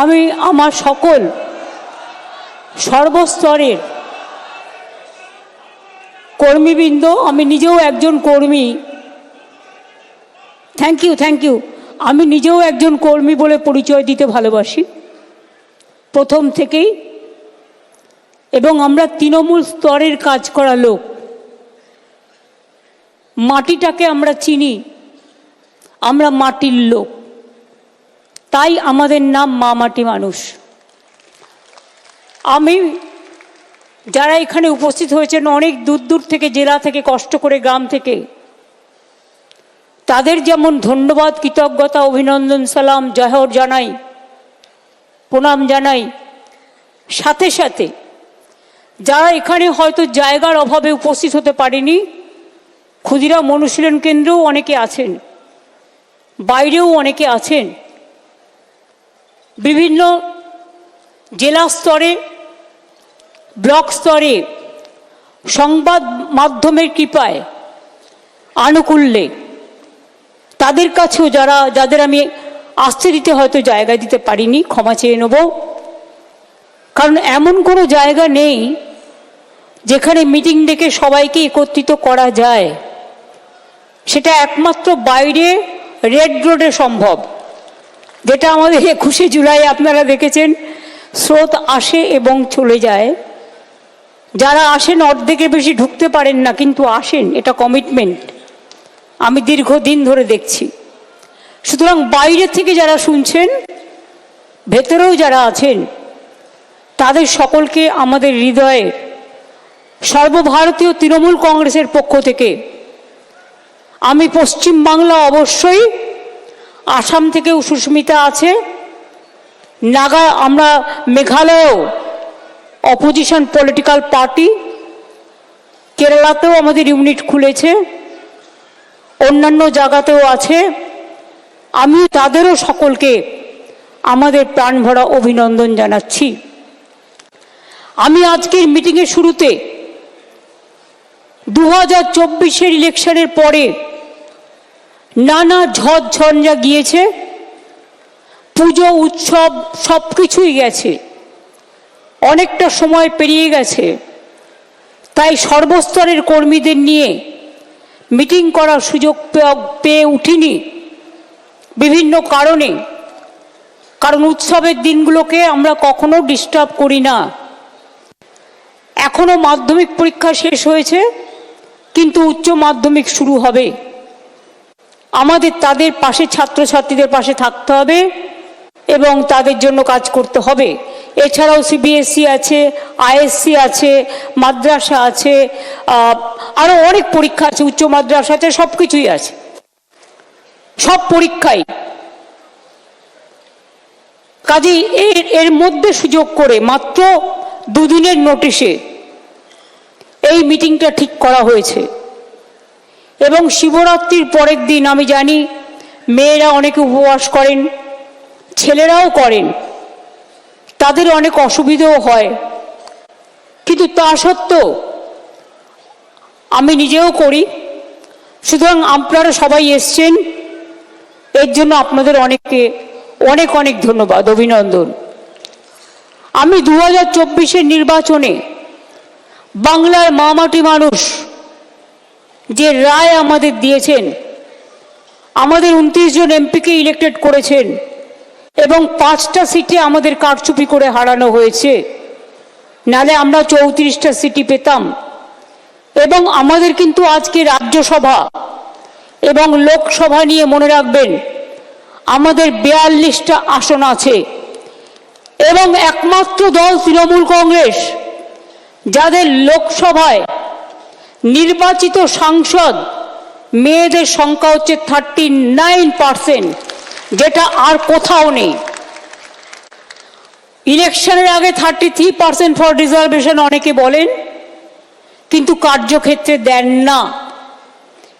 আমি আমার সকল সর্বস্তরের কর্মীবৃন্দ, আমি নিজেও একজন কর্মী, থ্যাংক ইউ, আমি নিজেও একজন কর্মী বলে পরিচয় দিতে ভালোবাসি প্রথম থেকেই, এবং আমরা তৃণমূল স্তরের কাজ করা লোক, মাটিটাকে আমরা চিনি, আমরা মাটির লোক, তাই আমাদের নাম মা মাটি মানুষ। আমি যারা এখানে উপস্থিত হয়েছেন অনেক দূর দূর থেকে, জেলা থেকে, কষ্ট করে, গ্রাম থেকে, তাদের যেমন ধন্যবাদ, কৃতজ্ঞতা, অভিনন্দন, সালাম, জহর জানাই, প্রণাম জানাই, সাথে সাথে যারা এখানে হয়তো জায়গার অভাবে উপস্থিত হতে পারেনি, ক্ষুদিরাম অনুশীলন কেন্দ্রেও অনেকে আছেন, বাইরেও অনেকে আছেন, বিভিন্ন জেলা স্তরে, ব্লক স্তরে সংবাদ মাধ্যমের কৃপায়, আনুকূল্যে, তাদের কাছেও যাদের আমি আসতে দিতে হয়তো জায়গা দিতে পারিনি, ক্ষমা চেয়ে নেব। কারণ এমন কোনো জায়গা নেই যেখানে মিটিং ডেকে সবাইকে একত্রিত করা যায়, সেটা একমাত্র বাইরে রেড রোডে সম্ভব, যেটা আমাদের 21শে জুলাই আপনারা দেখেছেন, স্রোত আসে এবং চলে যায়, যারা আসেন অর্ধেকের বেশি ঢুকতে পারেন না, কিন্তু আসেন, এটা কমিটমেন্ট, আমি দীর্ঘদিন ধরে দেখছি। সুতরাং বাইরে থেকে যারা শুনছেন, ভেতরেও যারা আছেন, তাদের সকলকে আমাদের হৃদয়ে সর্বভারতীয় তৃণমূল কংগ্রেসের পক্ষ থেকে, আমি পশ্চিমবাংলা অবশ্যই, আসাম থেকেও সুস্মিতা আছে, আমরা মেঘালয়েও অপোজিশন পলিটিক্যাল পার্টি, কেরালাতেও আমাদের ইউনিট খুলেছে, অন্যান্য জায়গাতেও আছে, আমি তাদেরও সকলকে আমাদের প্রাণ ভরা অভিনন্দন জানাচ্ছি। আমি আজকের মিটিংয়ের শুরুতে 2024-এর ইলেকশনের পরে নানা ঝড়ঝঞ্ঝা গিয়েছে, পুজো উৎসব সব কিছুই গেছে, অনেকটা সময় পেরিয়ে গেছে, তাই সর্বস্তরের কর্মীদের নিয়ে মিটিং করার সুযোগ পেয়ে উঠিনি বিভিন্ন কারণে। কারণ উৎসবের দিনগুলোকে আমরা কখনো ডিস্টার্ব করি না। এখনো মাধ্যমিক পরীক্ষা শেষ হয়েছে, কিন্তু উচ্চ মাধ্যমিক শুরু হবে, আমাদের তাদের পাশে, ছাত্রছাত্রীদের পাশে থাকতে হবে এবং তাদের জন্য কাজ করতে হবে। এছাড়াও সিবিএসসি আছে, আইএসসি আছে, মাদ্রাসা আছে, আরও অনেক পরীক্ষা আছে, উচ্চ মাদ্রাসা আছে, সব কিছুই আছে, সব পরীক্ষাই। কাজেই এর মধ্যে সুযোগ করে মাত্র 2 দিনের নোটিশে এই মিটিংটা ঠিক করা হয়েছে। এবং শিবরাত্রির পরের দিন আমি জানি মেয়েরা অনেকে উপবাস করেন, ছেলেরাও করেন, তাদের অনেক অসুবিধাও হয়, কিন্তু তা সত্ত্বেও আমি নিজেও করি। সুতরাং আপনারা সবাই এসছেন, এর জন্য আপনাদের অনেককে অনেক অনেক ধন্যবাদ, অভিনন্দন। আমি 2024-এর নির্বাচনে বাংলার মা মাটি মানুষ যে রায় আমাদের দিয়েছেন, আমাদের 29 জন এমপিকে ইলেক্টেড করেছেন এবং 5টা সিটে আমাদের কারচুপি করে হারানো হয়েছে, নালে আমরা 34টা সিটই পেতাম। এবং আমাদের কিন্তু আজকে রাজ্যসভা এবং লোকসভা নিয়ে মনে রাখবেন আমাদের 42টা আসন আছে, এবং একমাত্র দল তৃণমূল কংগ্রেস যাদের লোকসভায় নির্বাচিত সাংসদ মেয়েদের সংখ্যা হচ্ছে 39%, যেটা আর কোথাও নেই। ইলেকশনের আগে 33% ফর রিজার্ভেশন অনেকে বলেন, কিন্তু কার্যক্ষেত্রে দেন না,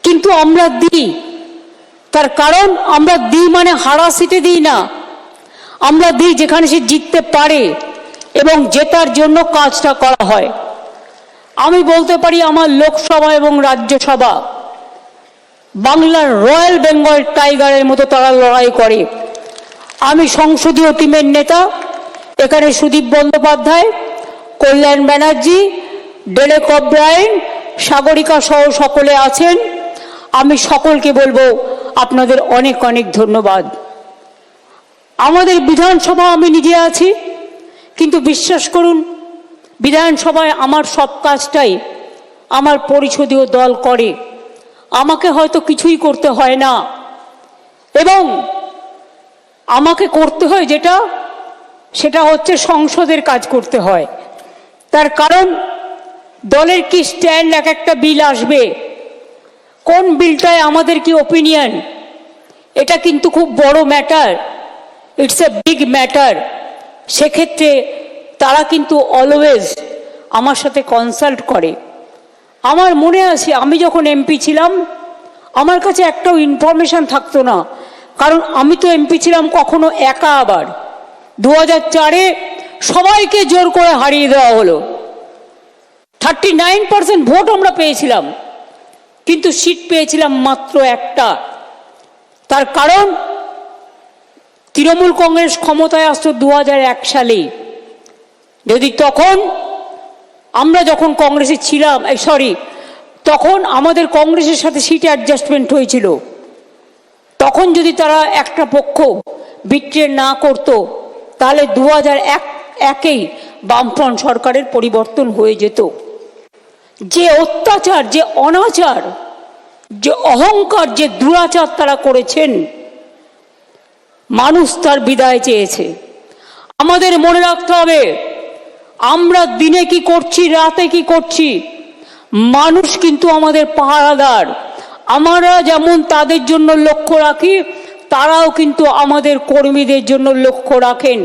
কিন্তু আমরা দিই। তার কারণ আমরা দিই মানে হারা সিটে দিই না, আমরা দিই যেখানে সে জিততে পারে এবং জেতার জন্য কাজটা করা হয়। আমি বলতে পারি আমার লোকসভা এবং রাজ্যসভা বাংলার রয়্যাল বেঙ্গল টাইগারের মতো তারা লড়াই করে। আমি সংসদীয় টিমের নেতা, এখানে সুদীপ বন্দ্যোপাধ্যায়, কল্যাণ ব্যানার্জি, ডেরেক ওব্রায়েন, সাগরিকা সহ সকলে আছেন। আমি সকলকে বলবো আপনাদের অনেক অনেক ধন্যবাদ। আমাদের বিধানসভা আমি নিজে আছি, কিন্তু বিশ্বাস করুন বিধানসভায় আমার সব কাজটাই আমার পরিষদীয় দল করে। আমাকে হয়তো কিছুই করতে হয় না, এবং আমাকে করতে হয় যেটা, সেটা হচ্ছে সংসদের কাজ করতে হয়। তার কারণ দলের কি স্ট্যান্ড, এক একটা বিল আসবে, কোন বিলটায় আমাদের কি ওপিনিয়ন, এটা কিন্তু খুব বড় matter, it's a big matter. সেক্ষেত্রে তারা কিন্তু অলওয়েজ আমার সাথে কনসাল্ট করে। আমার মনে আছে আমি যখন এমপি ছিলাম, আমার কাছে একটাও ইনফরমেশন থাকতো না, কারণ আমি তো এমপি ছিলাম কখনো একা। আবার 2004-এ সবাইকে জোর করে হারিয়ে দেওয়া হলো। 39% ভোট আমরা পেয়েছিলাম, কিন্তু সিট পেয়েছিলাম মাত্র একটা। তার কারণ তৃণমূল কংগ্রেস ক্ষমতায় আসতো 2001 সালে। যদি তখন আমরা যখন কংগ্রেসে ছিলাম, তখন আমাদের কংগ্রেসের সাথে সিট অ্যাডজাস্টমেন্ট হয়েছিল, তখন যদি তারা একটা পক্ষ বিট্রে না করত, তাহলে 2001-এই বামফ্রন্ট সরকারের পরিবর্তন হয়ে যেত। যে অত্যাচার, যে অনাচার, যে অহংকার, যে দুরাচার তারা করেছেন, মানুষ তার বিদায় চেয়েছে। আমাদের মনে রাখতে হবে, আমরা দিনে কি করছি, রাতে কি করছি, মানুষ কিন্তু আমাদের পাহারাদার। আমরা যেমন তাদের জন্য লক্ষ্য রাখি, তারাও কিন্তু আমাদের কর্মীদের জন্য লক্ষ্য রাখেন।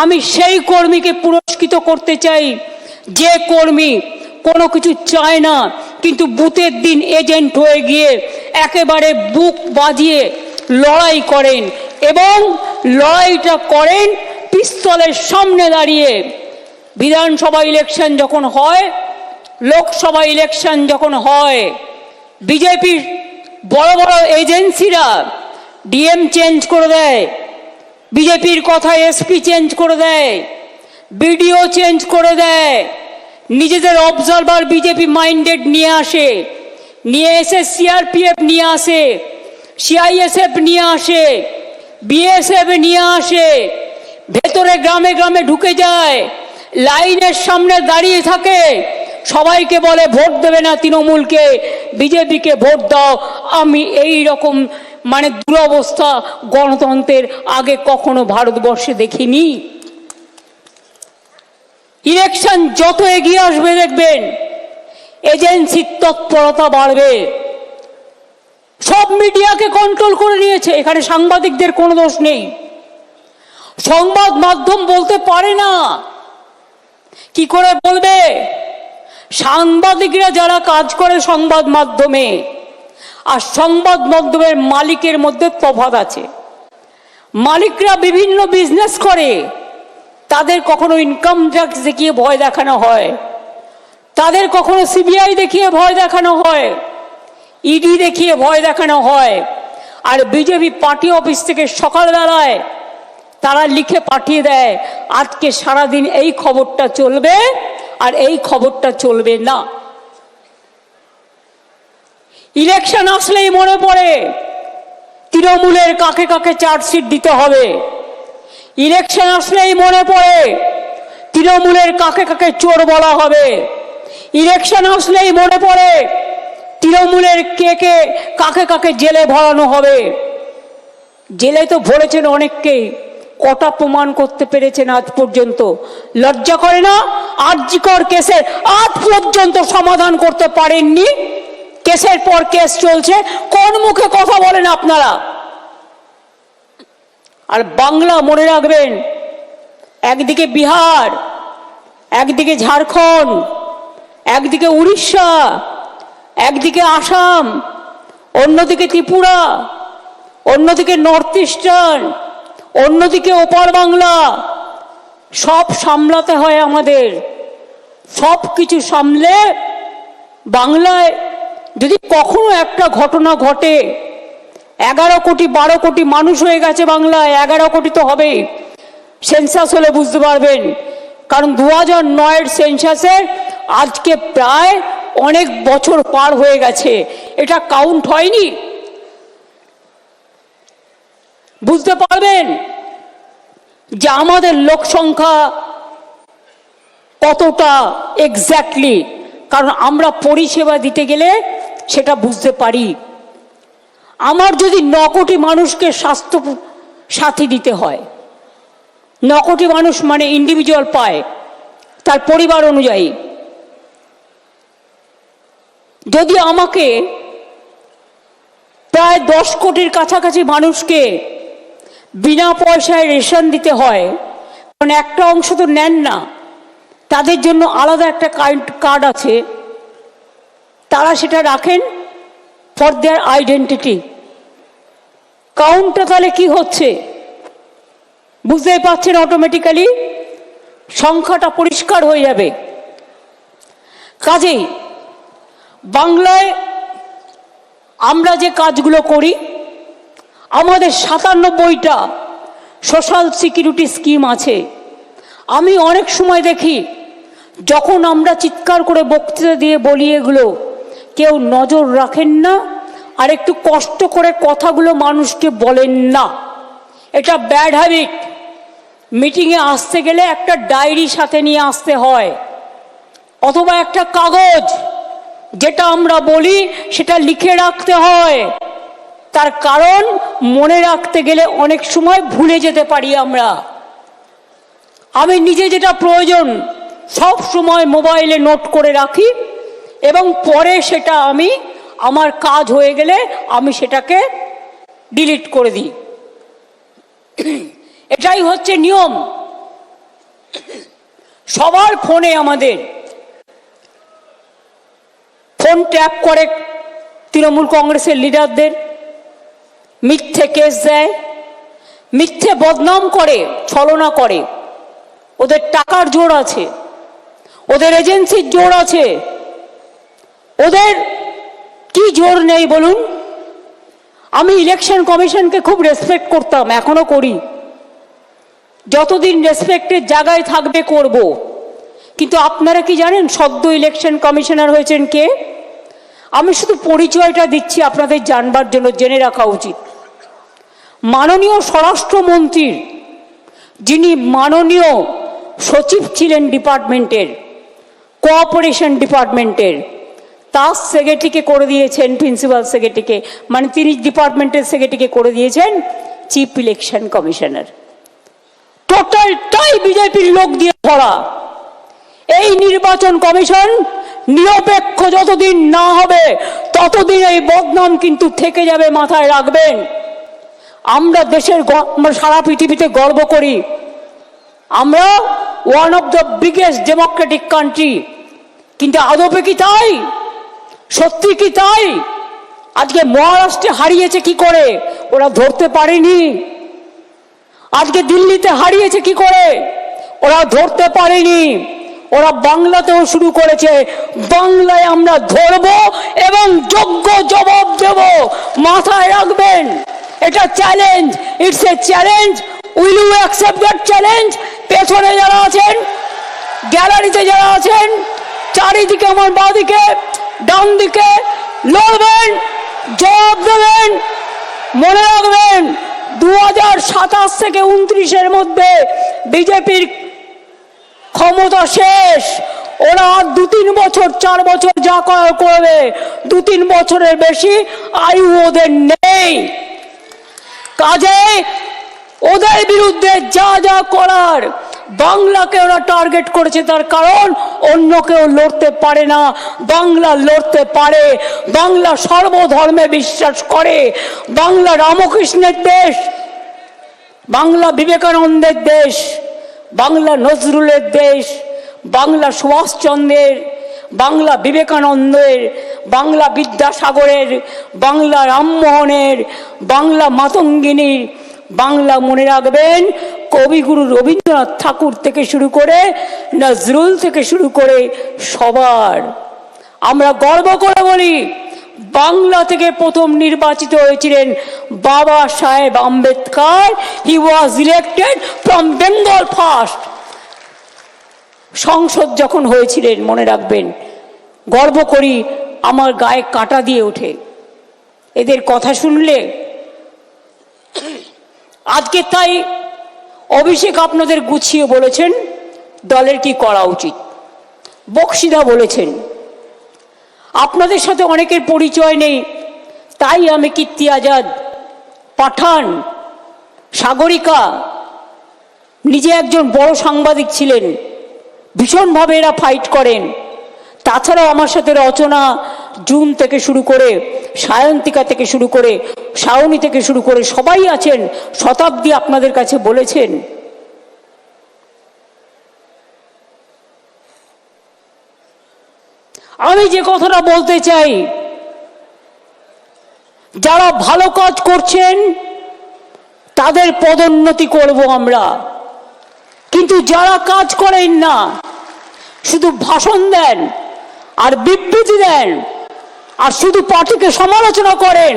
আমি সেই কর্মীকে পুরস্কৃত করতে চাই, যে কর্মী কোনো কিছু চায় না, কিন্তু বুথের দিন এজেন্ট হয়ে গিয়ে একেবারে বুক বাজিয়ে লড়াই করেন, এবং লড়াইটা করেন পিস্তলের সামনে দাঁড়িয়ে। বিধানসভা ইলেকশন যখন হয়, লোকসভা ইলেকশন যখন হয়, বিজেপির বড় বড় এজেন্সিরা ডিএম চেঞ্জ করে দেয়, বিজেপির কথা এসপি চেঞ্জ করে দেয়, বিডিও চেঞ্জ করে দেয়, নিজেদের অবজারভার বিজেপি মাইন্ডেড নিয়ে আসে, নিয়ে এসে সিআরপিএফ নিয়ে আসে, সিআইএসএফ নিয়ে আসে, বিএসএফ নিয়ে আসে, ভেতরে গ্রামে গ্রামে ঢুকে যায়, লাইনের সামনে দাঁড়িয়ে থাকে, সবাইকে বলে ভোট দেবে না তৃণমূলকে, বিজেপিকে ভোট দাও। আমি এই রকম দুরবস্থা গণতন্ত্রের আগে কখনো ভারতবর্ষে দেখিনি। ইলেকশন যত এগিয়ে আসবে দেখবেন এজেন্সির তৎপরতা বাড়বে। সব মিডিয়াকে কন্ট্রোল করে নিয়েছে, এখানে সাংবাদিকদের কোনো দোষ নেই। সংবাদ মাধ্যম বলতে পারে না, কি করে বলবে? সাংবাদিকরা যারা কাজ করে সংবাদ মাধ্যমে আর সংবাদ মাধ্যমের মালিকের মধ্যে তফাৎ আছে। মালিকরা বিভিন্ন বিজনেস করে, তাদের কখনো ইনকাম ট্যাক্স দেখিয়ে ভয় দেখানো হয়, তাদের কখনো সিবিআই দেখিয়ে ভয় দেখানো হয়, ইডি দেখিয়ে ভয় দেখানো হয়। আর বিজেপি পার্টি অফিস থেকে সকালবেলায় তারা লিখে পাঠিয়ে দেয়, আজকে সারাদিন এই খবরটা চলবে আর এই খবরটা চলবে না। ইলেকশন আসলেই মনে পড়ে তৃণমূলের কাকে কাকে চার্জশিট দিতে হবে। ইলেকশন আসলেই মনে পড়ে তৃণমূলের কাকে কাকে চোর বলা হবে। ইলেকশন আসলেই মনে পড়ে তৃণমূলের কাকে কাকে জেলে ভরানো হবে। জেলে তো ভরেছেন অনেককেই, কটা প্রমাণ করতে পেরেছেন আজ পর্যন্ত? লজ্জা করে না? আরজিকর কেসের আজ পর্যন্ত সমাধান করতে পারেননি, কেসের পর কেস চলছে। কোন মুখে কথা বলেন আপনারা? আর বাংলা মনে রাখবেন, একদিকে বিহার, একদিকে ঝাড়খণ্ড, একদিকে উড়িষ্যা, একদিকে আসাম, অন্যদিকে ত্রিপুরা, অন্যদিকে নর্থ ইস্টার্ন, অন্যদিকে ওপার বাংলা। সব সামলাতে হয় আমাদের। সব কিছু সামলে বাংলায় যদি কখনো একটা ঘটনা ঘটে, 11 কোটি 12 কোটি মানুষ হয়ে গেছে বাংলায়, 11 কোটি তো হবেই। সেন্সাস হলে বুঝতে পারবেন, কারণ 2009-এর সেন্সাসের আজকে প্রায় অনেক বছর পার হয়ে গেছে, এটা কাউন্ট হয়নি। বুঝতে পারবেন যে আমাদের লোক সংখ্যা কতটা এক্স্যাক্টলি, কারণ আমরা পরিষেবা দিতে গেলে সেটা বুঝতে পারি। আমার যদি 9 কোটি মানুষকে স্বাস্থ্য সাথী দিতে হয়, 9 কোটি মানুষ মানে ইন্ডিভিজুয়াল পায় তার পরিবার অনুযায়ী, যদি আমাকে প্রায় 10 কোটির কাছাকাছি মানুষকে বিনা পয়সায় রেশন দিতে হয়, কারণ একটা অংশ তো নেন না, তাদের জন্য আলাদা একটা কার্ড আছে, তারা সেটা রাখেন ফর দেয়ার আইডেন্টিটি। কাউন্টটা তাহলে কি হচ্ছে বুঝতেই পারছেন, অটোমেটিক্যালি সংখ্যাটা পরিষ্কার হয়ে যাবে। কাজেই বাংলায় আমরা যে কাজগুলো করি, আমাদের 97টা সোশ্যাল সিকিউরিটি স্কিম আছে। আমি অনেক সময় দেখি যখন আমরা চিৎকার করে বক্তৃতা দিয়ে বলি এগুলো, কেউ নজর রাখেন না আর একটু কষ্ট করে কথাগুলো মানুষকে বলেন না। এটা ব্যাড হ্যাবিট। মিটিংয়ে আসতে গেলে একটা ডায়েরি সাথে নিয়ে আসতে হয়, অথবা একটা কাগজ, যেটা আমরা বলি সেটা লিখে রাখতে হয়। তার কারণ মনে রাখতে গেলে অনেক সময় ভুলে যেতে পারি আমরা। আমি নিজে যেটা প্রয়োজন সব সময় মোবাইলে নোট করে রাখি, এবং পরে সেটা আমি আমার কাজ হয়ে গেলে আমি সেটাকে ডিলিট করে দিই। এটাই হচ্ছে নিয়ম। সবার ফোনে আমাদের ফোন ট্যাপ করে তৃণমূল কংগ্রেসের লিডারদের, মিথ্যে কেস দেয়, মিথ্যে বদনাম করে, ছলনা করে। ওদের টাকার জোর আছে, ওদের এজেন্সির জোর আছে, ওদের কি জোর নেই বলুন? আমি ইলেকশন কমিশনকে খুব রেসপেক্ট করতাম, এখনো করি, যতদিন রেসপেক্টের জায়গায় থাকবে করব। কিন্তু আপনারা কি জানেন সদ্য ইলেকশন কমিশনার হয়েছেন কে? আমি শুধু পরিচয়টা দিচ্ছি আপনাদের জানবার জন্য, জেনে রাখা উচিত। মাননীয় স্বরাষ্ট্রমন্ত্রীর যিনি মাননীয় সচিব ছিলেন ডিপার্টমেন্টের, কোঅপারেশন ডিপার্টমেন্টের, তার সেক্রেটারিকে করে দিয়েছেন, প্রিন্সিপাল সেক্রেটারিকে, মানে তিনি ডিপার্টমেন্টের সেক্রেটারিকে করে দিয়েছেন চিফ ইলেকশন কমিশনার। টোটালটাই বিজেপির লোক দিয়ে ভরা। এই নির্বাচন কমিশন নিরপেক্ষ যতদিন না হবে ততদিন এই বদনাম কিন্তু থেকে যাবে, মাথায় রাখবেন। আমরা দেশের, আমরা সারা পৃথিবীতে গর্ব করি, আমরা one of the biggest Democratic country, কিন্তু আদপে কি তাই? সত্যি কি তাই? আজকে মহারাষ্ট্রে হারিয়েছে কি করে? ওরা ধরতে পারেনি। আজকে দিল্লিতে হারিয়েছে কি করে? ওরা ধরতে পারেনি। ওরা বাংলাতেও শুরু করেছে, বাংলায় আমরা ধরব এবং যোগ্য জবাব দেব, মাথায় রাখবেন। এটা challenge, it's a challenge. Will you accept that challenge? পেছনে যারা আছেন, গ্যালারিতে যারা আছেন, চারিদিকে আমার বাঁদিকে ডান দিকে লড়বেন, জবাব দেবেন। মনে রাখবেন 2027 থেকে 29-এর মধ্যে বিজেপির ক্ষমতা শেষ। ওরা আর 2-3 বছর 4 বছর যা করার করবে, 2-3 বছরের বেশি আয়ু ওদের নেই। কাজে ওদের বিরুদ্ধে যা যা করার, বাংলাকে ওরা টার্গেট করেছে, তার কারণ অন্য কেউ লড়তে পারে না, বাংলা লড়তে পারে। বাংলা সর্বধর্মে বিশ্বাস করে, বাংলা রামকৃষ্ণের দেশ, বাংলা বিবেকানন্দের দেশ, বাংলা নজরুলের দেশ, বাংলা সুভাষচন্দ্রের, বাংলা বিবেকানন্দের, বাংলা বিদ্যাসাগরের, বাংলা রামমোহনের, বাংলা মাতঙ্গিনীর, বাংলা মনে রাখবেন কবিগুরু রবীন্দ্রনাথ ঠাকুর থেকে শুরু করে নজরুল থেকে শুরু করে সবার। আমরা গর্ব করে বলি বাংলা থেকে প্রথম নির্বাচিত হয়েছিলেন Baba Saheb Ambedkar. He was elected from Bengal first. সংসদ যখন হয়েছিলেন, মনে রাখবেন, গর্ব করি, আমার গায়ে কাঁটা দিয়ে ওঠে এদের কথা শুনলে। আজকে তাই অভিষেক আপনাদের গুছিয়ে বলেছেন দলের কি করা উচিত, বক্সিদা বলেছেন। আপনাদের সাথে অনেকের পরিচয় নেই, তাই আমি কীর্তি আজাদ, পাঠান, সাগরিকা, নিজে একজন বড় সাংবাদিক ছিলেন, ভীষণভাবে এরা ফাইট করেন। তাছাড়াও আমার সাথে রচনা, জুন থেকে শুরু করে, সায়ন্তিকা থেকে শুরু করে, শাওনি থেকে শুরু করে সবাই আছেন, শতাব্দী আপনাদের কাছে বলেছেন। আমি যে কথাটা বলতে চাই, যারা ভালো কাজ করছেন তাদের পদোন্নতি করব আমরা, কিন্তু যারা কাজ করেন না, শুধু ভাষণ দেন আর বিবৃতি দেন আর শুধু পার্টিকে সমালোচনা করেন,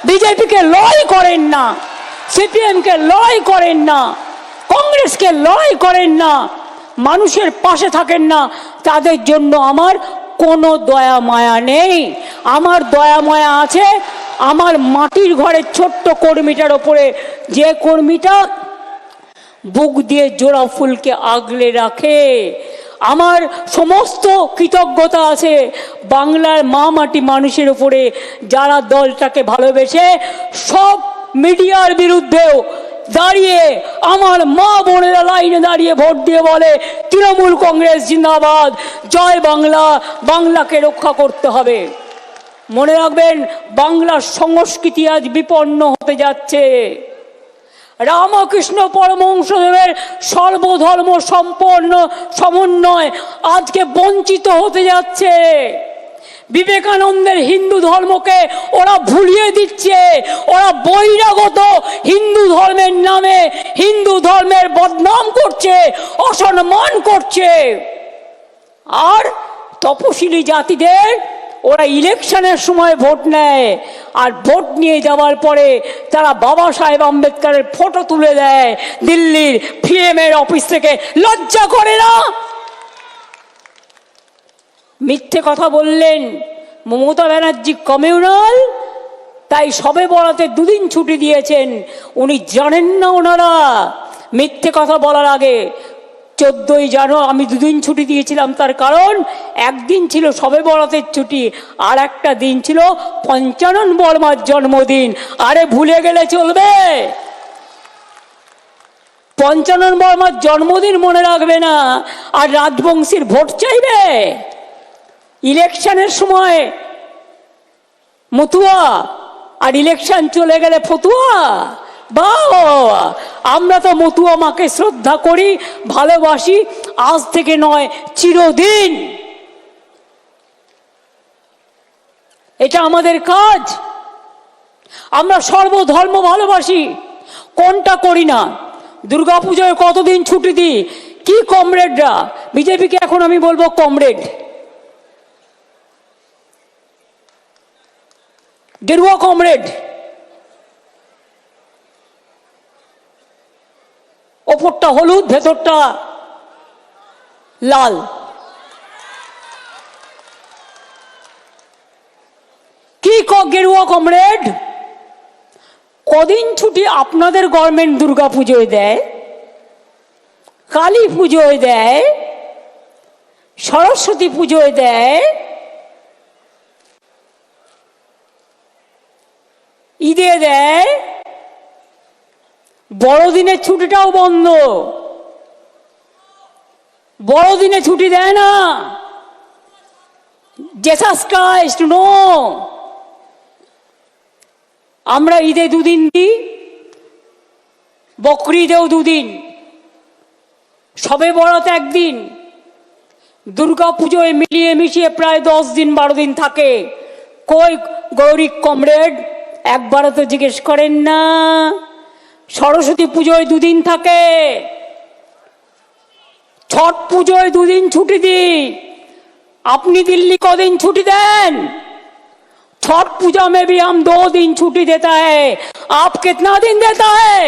বিজেপিকে লড়াই করেন না, সিপিএমকে লড়াই করেন না, কংগ্রেসকে লড়াই করেন না, মানুষের পাশে থাকেন না, তাদের জন্য আমার কোনো দয়া মায়া নেই। আমার দয়া মায়া আছে আমার মাটির ঘরের ছোট্ট কর্মীটার ওপরে, যে কর্মীটা বুক দিয়ে জোড়া ফুলকে আগলে রাখে। আমার সমস্ত কৃতজ্ঞতা আছে বাংলার মা মাটি মানুষের উপরে, যারা দলটাকে ভালোবেসে সব মিডিয়ার বিরুদ্ধেও দাঁড়িয়ে, আমার মা বোনেরা লাইনে দাঁড়িয়ে ভোট দিয়ে বলে তৃণমূল কংগ্রেস জিন্দাবাদ, জয় বাংলা, বাংলাকে রক্ষা করতে হবে। মনে রাখবেন, বাংলার সংস্কৃতি আজ বিপন্ন হতে যাচ্ছে। রামকৃষ্ণ পরমহংসদেবের সর্বধর্ম সম্পন্ন সমন্বয় আজকে বঞ্চিত হতে যাচ্ছে। বিবেকানন্দের হিন্দু ধর্মকে ওরা ভুলিয়ে দিচ্ছে, ওরা বহিরাগত হিন্দু ধর্মের নামে হিন্দু ধর্মের বদনাম করছে, অসম্মান করছে। আর তপশিলি জাতিদের ওরা ইলেকশনের সময় ভোট নেয়, আর ভোট নিয়ে যাওয়ার পরে তারা বাবা সাহেব আম্বেদকরের ফটো তুলে দেয় দিল্লির পিএমের অফিস থেকে। লজ্জা করে না? মিথ্যে কথা বললেন মমতা ব্যানার্জি কমিউনাল, তাই সবে বরাতে দুদিন ছুটি দিয়েছেন। উনি জানেন না ওনারা মিথ্যে কথা বলার আগে 14ই জানুয়ারি আমি দুদিন ছুটি দিয়েছিলাম, তার কারণ একদিন ছিল সবে বরাতের ছুটি, আর একটা দিন ছিল পঞ্চানন বর্মার জন্মদিন। আরে ভুলে গেলে চলবে? পঞ্চানন বর্মার জন্মদিন মনে রাখবে না আর রাজবংশীর ভোট চাইবে? ইলেকশনের সময় মতুয়া আর ইলেকশন চলে গেলে ফতুয়া। বাবা, আমরা তো মতুয়া মাকে শ্রদ্ধা করি, ভালোবাসি, আজ থেকে নয় চিরদিন। এটা আমাদের কাজ। আমরা সর্বধর্ম ভালোবাসি, কোনটা করি না? দুর্গাপুজোয় কতদিন ছুটি দিই? কি কমরেডরা, বিজেপিকে এখন আমি বলবো কমরেড, গেরুয়া কমরেড, ওপরটা হলুদ ভেতরটা লাল। কি গেরুয়া কমরেড? কদিন ছুটি আপনাদের গভর্নমেন্ট দুর্গা পুজোয় দেয়, কালী পুজোয় দেয়, সরস্বতী পুজোয় দেয়, ঈদে দেয়, বড়দিনের ছুটিটাও বন্ধ। বড়দিনে ছুটি দেয় না। Jesus Christ, no. আমরা ঈদে দুদিন দিই, বকরিদেও দুদিন, সবে বরাত একদিন, দুর্গা পুজোয় মিলিয়ে মিশিয়ে প্রায় 10 দিন 12 দিন থাকে। কই গৌরী কমরেড? একবারও তো জিজ্ঞেস করেন না। সরস্বতী পুজোয় 2 দিন থাকে, ছট পুজোয় 2 দিন ছুটি দিই। আপনি দিল্লি কদিন ছুটি দেন? छठ पूजा में भी हम 2 दिन छुट्टी देता है, आप कितना दिन देता है?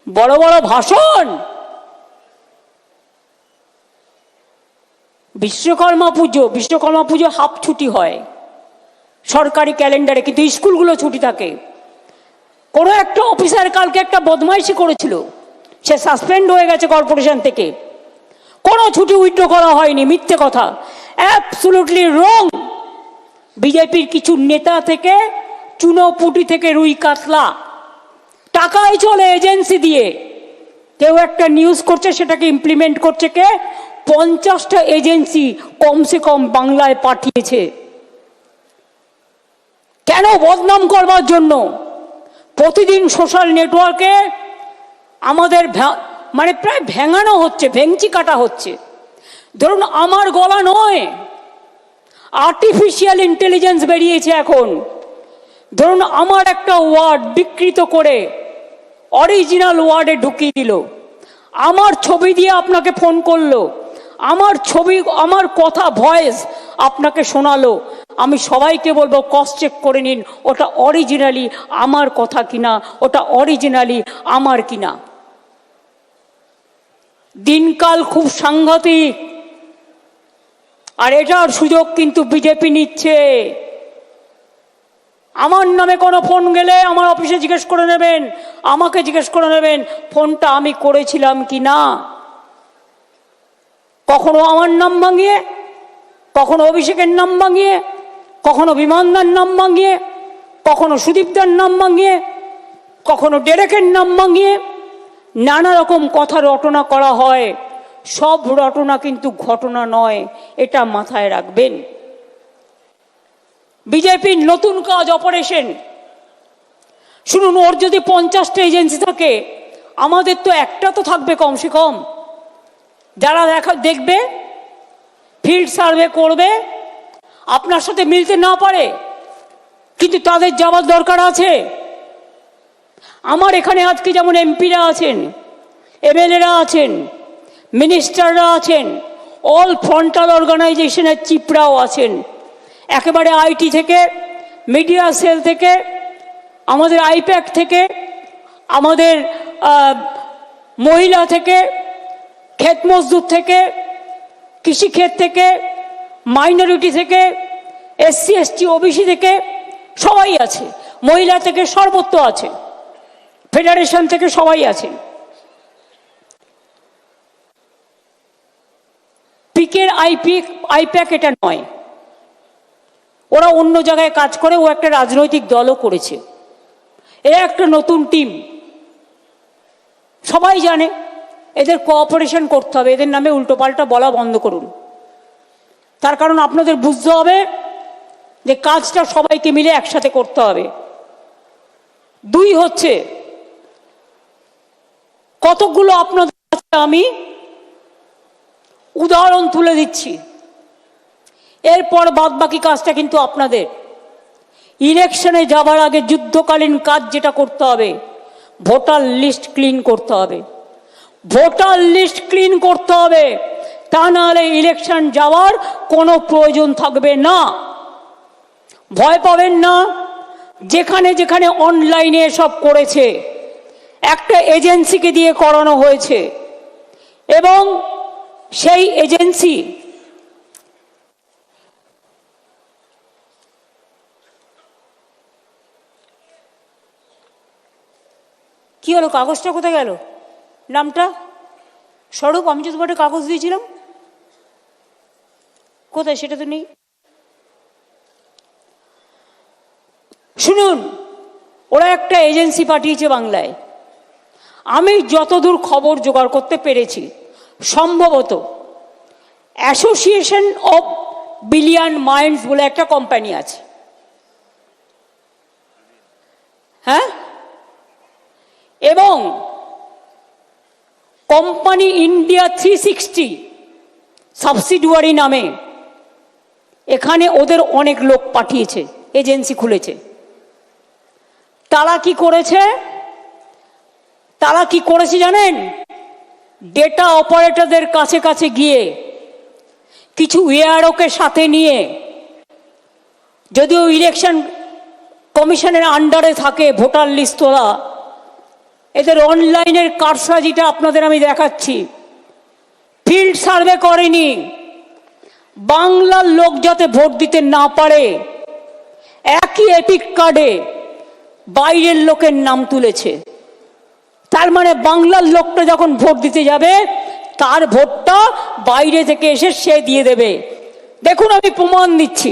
বড় বড় ভাষণ। বিশ্বকর্মা পুজো হাফ ছুটি হয় সরকারি ক্যালেন্ডারে, কিন্তু স্কুলগুলো ছুটি থাকে। কোনো একটা অফিসার কালকে একটা বদমাইশি করেছিল, সে সাসপেন্ড হয়ে গেছে কর্পোরেশন থেকে, কোনো ছুটি উইথড্র করা হয়নি। মিথ্যে কথা, অ্যাবসলিউটলি রং। বিজেপির কিছু নেতা থেকে চুনোপুটি থেকে রুই কাতলা টাকায় চলে এজেন্সি দিয়ে। কেউ একটা নিউজ করছে, সেটাকে ইমপ্লিমেন্ট করছে কে? 50টা এজেন্সি কমসে কম বাংলায় পাঠিয়েছে। কেন? বদনাম করবার জন্য। প্রতিদিন সোশ্যাল নেটওয়ার্কে আমাদের মানে প্রায় ভেঙানো হচ্ছে, ভেঙচি কাটা হচ্ছে। ধরুন আমার গলা নয়, আর্টিফিশিয়াল ইন্টেলিজেন্স বেরিয়েছে এখন। ধরুন আমার একটা ওয়ার্ড বিকৃত করে অরিজিনাল ওয়ার্ডে ঢুকিয়ে দিল, আমার ছবি দিয়ে আপনাকে ফোন করলো, আমার ছবি, আমার কথা, ভয়েস আপনাকে শোনালো। আমি সবাইকে বলবো ক্রস চেক করে নিন ওটা অরিজিনালি আমার কথা কিনা, ওটা অরিজিনালি আমার কিনা। দিনকাল খুব সাংঘাতিক, আর এটার সুযোগ কিন্তু বিজেপি নিচ্ছে। আমার নামে কোনো ফোন গেলে আমার অফিসে জিজ্ঞেস করে নেবেন, আমাকে জিজ্ঞেস করে নেবেন ফোনটা আমি করেছিলাম কি না। কখনো আমার নাম ভাঙিয়ে, কখনো অভিষেকের নাম ভাঙিয়ে, কখনো বিমানদার নাম ভাঙিয়ে, কখনো সুদীপদার নাম ভাঙিয়ে, কখনো ডেরেকের নাম ভাঙিয়ে নানা রকম কথা রটনা করা হয়। সব রটনা কিন্তু ঘটনা নয়, এটা মাথায় রাখবেন। বিজেপির নতুন কাজ অপারেশন। শুনুন, ওর যদি 50টা এজেন্সি থাকে, আমাদের তো একটা তো থাকবে কমসে কম, যারা দেখবে, ফিল্ড সার্ভে করবে। আপনার সাথে মিলতে না পারে, কিন্তু তাদের যাওয়ার দরকার আছে। আমার এখানে আজকে যেমন এমপিরা আছেন, এমএলএরা আছেন, মিনিস্টাররা আছেন, অল ফ্রন্টাল অর্গানাইজেশনের চিফরাও আছেন। একেবারে আইটি থেকে, মিডিয়া সেল থেকে, আমাদের আইপ্যাক থেকে, আমাদের মহিলা থেকে, ক্ষেত মজদুর থেকে, কৃষিক্ষেত থেকে, মাইনরিটি থেকে, এসসি এসটি ওবিসি থেকে সবাই আছে, মহিলা থেকে সর্বত্র আছে, ফেডারেশন থেকে সবাই আছে। পিকের আইপ্যাক এটা নয়, ওরা অন্য জায়গায় কাজ করে, ও একটা রাজনৈতিক দলও করেছে। এরা একটা নতুন টিম, সবাই জানে। এদের কোঅপারেশন করতে হবে, এদের নামে উল্টোপাল্টা বলা বন্ধ করুন। তার কারণ আপনাদের বুঝতে হবে যে কাজটা সবাইকে মিলে একসাথে করতে হবে। 2 হচ্ছে, কতগুলো আপনাদের কাছে আমি উদাহরণ তুলে দিচ্ছি, এরপর বাদ বাকি কাজটা কিন্তু আপনাদের। ইলেকশনে যাবার আগে যুদ্ধকালীন কাজ যেটা করতে হবে, ভোটার লিস্ট ক্লিন করতে হবে। ভোটার লিস্ট ক্লিন করতে হবে, তা নাহলে ইলেকশন যাওয়ার কোনো প্রয়োজন থাকবে না। ভয় পাবেন না। যেখানে যেখানে অনলাইনে সব করেছে, একটা এজেন্সিকে দিয়ে করানো হয়েছে, এবং সেই এজেন্সি কি হলো? কাগজটা কোথায় গেল? নামটা স্বরূপ, আমি যে তোমাকে কাগজ দিয়েছিলাম, কোথায়? সেটা তো নেই। শুনুন, ওরা একটা এজেন্সি পাঠিয়েছে বাংলায়। আমি যতদূর খবর জোগাড় করতে পেরেছি, সম্ভবত অ্যাসোসিয়েশন অফ বিলিয়ন মাইন্ডস বলে একটা কোম্পানি আছে। হ্যাঁ, এবং কোম্পানি ইন্ডিয়া 360 সাবসিডিয়ারি নামে এখানে ওদের অনেক লোক পাঠিয়েছে, এজেন্সি খুলেছে। তারা কি করেছে? তারা কি করেছে জানেন? ডেটা অপারেটরদের কাছে কাছে গিয়ে কিছু এআরওকে সাথে নিয়ে, যদিও ইলেকশন কমিশনের আন্ডারে থাকে ভোটার লিস্ট তোলা, এদের অনলাইনের কারসাজিটা আপনাদের আমি দেখাচ্ছি। ফিল্ড সার্ভে করেনি, বাংলার লোক যাতে ভোট দিতে না পারে একই এপিক কার্ডে বাইরের লোকের নাম তুলেছে। তার মানে বাংলার লোকটা যখন ভোট দিতে যাবে তার ভোটটা বাইরে থেকে এসে সে দিয়ে দেবে। দেখুন আমি প্রমাণ দিচ্ছি।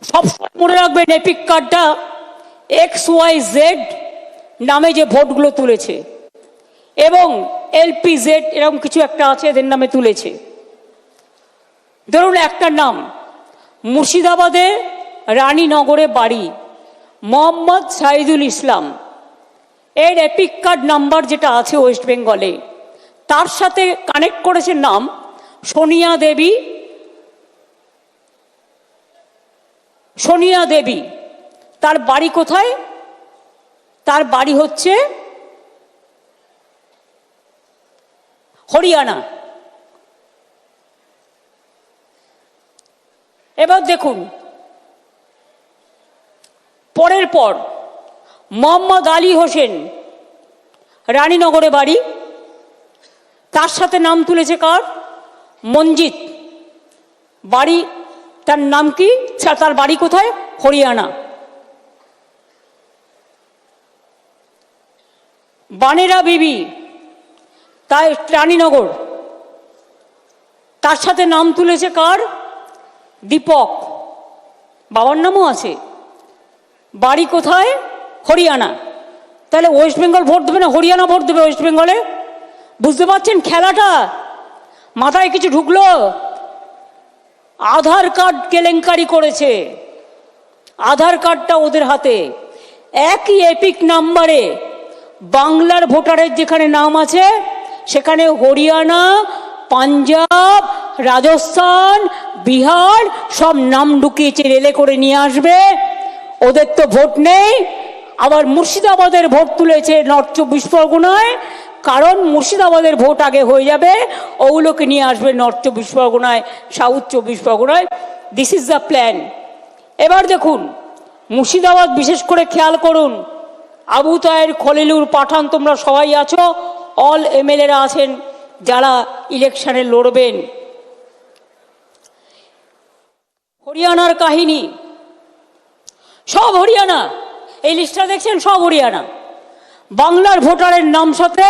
সবসময় মনে রাখবেন এপিক কার্ডটা XYZ নামে যে ভোটগুলো তুলেছে এবং LPZ এরকম কিছু একটা আছে এদের নামে তুলেছে। ধরুন একটা নাম মুর্শিদাবাদে রানীনগরে বাড়ি মোহাম্মদ সাইদুল ইসলাম, এর এপিক কার্ড নাম্বার যেটা আছে ওয়েস্ট বেঙ্গলে, তার সাথে কানেক্ট করেছে নাম সোনিয়া দেবী। সোনিয়া দেবী তার বাড়ি কোথায়? তার বাড়ি হচ্ছে হরিয়ানা। এবার দেখুন পরের পর মোহাম্মদ আলী হোসেন রানীনগরে বাড়ি, তার সাথে নাম তুলেছে কার? মঞ্জিত। বাড়ি তার নাম কি? তার বাড়ি কোথায়? হরিয়ানা। বানেরা বিবি তাই রানীনগর, তার সাথে নাম তুলেছে কার? দীপক। বাবার নামও আছে, বাড়ি কোথায়? হরিয়ানা। তাহলে ওয়েস্ট বেঙ্গল ভোট দেবে না হরিয়ানা ভোট দেবে ওয়েস্ট বেঙ্গলে? বুঝতে পারছেন খেলাটা? মাথায় কিছু ঢুকলো? আধার কার্ড কেলেঙ্কারি করেছে, আধার কার্ডটা ওদের হাতে। একই এপিক নাম্বারে বাংলার ভোটারের যেখানে নাম আছে সেখানে হরিয়ানা, পাঞ্জাব, রাজস্থান, বিহার সব নাম ঢুকিয়েছে, রেলে করে নিয়ে আসবে। ওদের তো ভোট নেই। আবার মুর্শিদাবাদের ভোট তুলেছে নর্থ 24 পরগনায়, কারণ মুর্শিদাবাদের ভোট আগে হয়ে যাবে, ওগুলোকে নিয়ে আসবে নর্থ 24 পরগনায়, সাউথ 24 পরগনায়। This is the plan. এবার দেখুন মুর্শিদাবাদ বিশেষ করে খেয়াল করুন। আবু তাহের, খলিলুর, পাঠান তোমরা সবাই আছো, অল MLA-রা আছেন যারা ইলেকশনে লড়বেন। হরিয়ানার কাহিনী সব হরিয়ানা, এই লিস্টটা দেখছেন সব হরিয়ানা। বাংলার ভোটারের নাম সাথে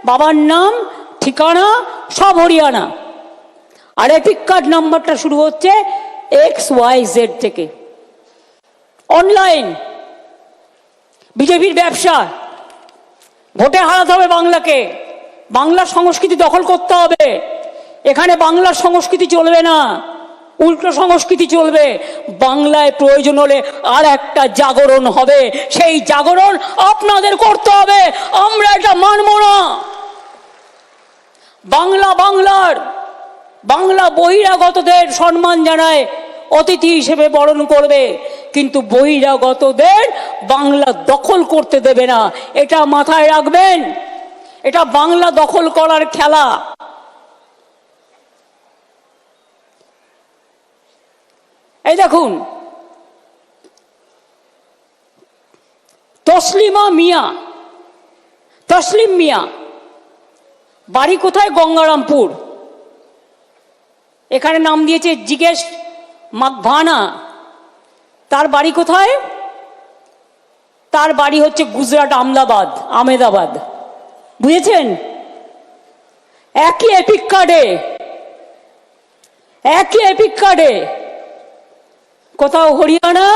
বাবার নাম, ঠিকানা সব হরিয়ানা। আর এপিক কার্ড নাম্বারটা শুরু হচ্ছে XYZ থেকে। অনলাইন বিজেপির ব্যবসা। ভোটে হারাতে হবে বাংলাকে, বাংলার সংস্কৃতি দখল করতে হবে। এখানে বাংলার সংস্কৃতি চলবে না, উল্টো সংস্কৃতি চলবে। বাংলায় প্রয়োজন হলে আর একটা জাগরণ হবে, সেই জাগরণ আপনাদের করতে হবে। আমরা এটা মানব না। বাংলা বাংলার, বাংলা বহিরাগতদের সম্মান জানায়, অতিথি হিসেবে বরণ করবে, কিন্তু বহিরাগতদের বাংলা দখল করতে দেবে না। এটা মাথায় রাখবেন। এটা বাংলা দখল করার খেলা। এই দেখুন তসলিমা মিয়া, তসলিম মিয়া বাড়ি কোথায়? গঙ্গারামপুর। এখানে নাম দিয়েছে জিজ্ঞেস মাকভানা। তার বাড়ি কোথায়? তার বাড়ি হচ্ছে গুজরাট, আহমেদাবাদ। বুঝেছেন? একই এপিক কার্ডে, একই এপিক কার্ডে, কোথাও হরিয়ানা,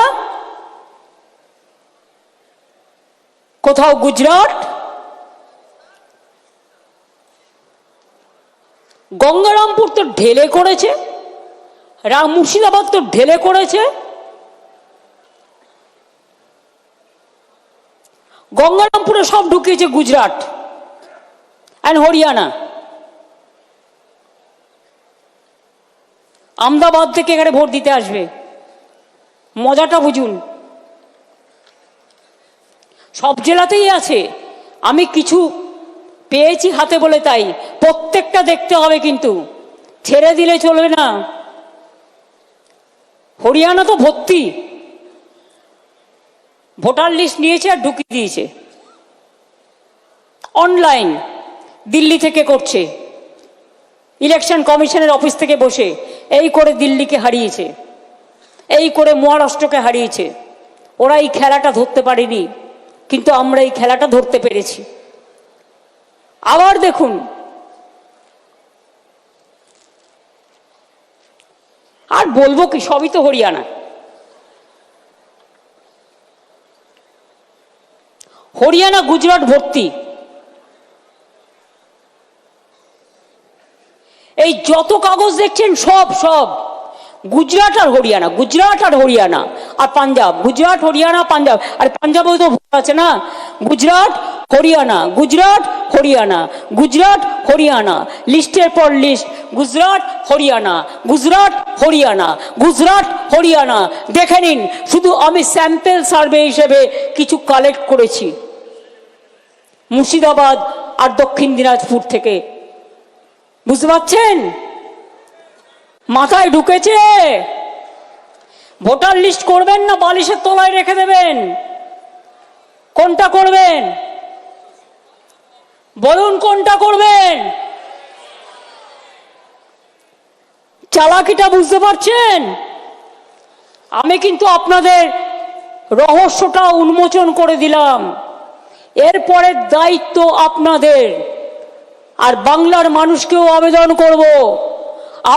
কোথাও গুজরাট। গঙ্গারামপুর তো ঢেলে করেছে, মুর্শিদাবাদ তো ঢেলে করেছে। গঙ্গারামপুরে সব ঢুকিয়েছে গুজরাট অ্যান্ড হরিয়ানা। আহমেদাবাদ থেকে এখানে ভোট দিতে আসবে। মজাটা বুঝুন। সব জেলাতেই আছে। আমি কিছু পেয়েছি হাতে বলে তাই, প্রত্যেকটা দেখতে হবে, কিন্তু ছেড়ে দিলে চলবে না। হরিয়ানা তো ভর্তি, ভোটার লিস্ট নিয়েছে আর ঢুকিয়ে দিয়েছে অনলাইন, দিল্লি থেকে করছে, ইলেকশন কমিশনের অফিস থেকে বসে। এই করে দিল্লিকে হারিয়েছে, এই করে মহারাষ্ট্রকে হারিয়েছে। ওরা এই খেলাটা ধরতে পারেনি, কিন্তু আমরা এই খেলাটা ধরতে পেরেছি। আবার দেখুন, আর বলবো কি, সবই তো হরিয়ানা। হরিয়ানা গুজরাট ভর্তি। এই যত কাগজ দেখছেন সব সব গুজরাট আর হরিয়ানা, গুজরাট আর হরিয়ানা আর পাঞ্জাব, গুজরাট হরিয়ানা পাঞ্জাব। আর পাঞ্জাবেও তো ভোট আছে না। গুজরাট হরিয়ানা, গুজরাট হরিয়ানা, গুজরাট হরিয়ানা, লিস্টের পর লিস্ট, গুজরাট হরিয়ানা, গুজরাট হরিয়ানা, গুজরাট হরিয়ানা। দেখে নিন, শুধু আমি স্যাম্পল সার্ভে হিসেবে কিছু কালেক্ট করেছি মুর্শিদাবাদ আর দক্ষিণ দিনাজপুর থেকে। বুঝতে পারছেন? মাথায় ঢুকেছে? ভোটার লিস্ট করবেন না বালিশের তলায় রেখে দেবেন? কোনটা করবেন বলুন, কোনটা করবেন? চালাকিটা বুঝতে পারছেন? আমি কিন্তু আপনাদের রহস্যটা উন্মোচন করে দিলাম। এরপরের দায়িত্ব আপনাদের। আর বাংলার মানুষকেও আবেদন করব,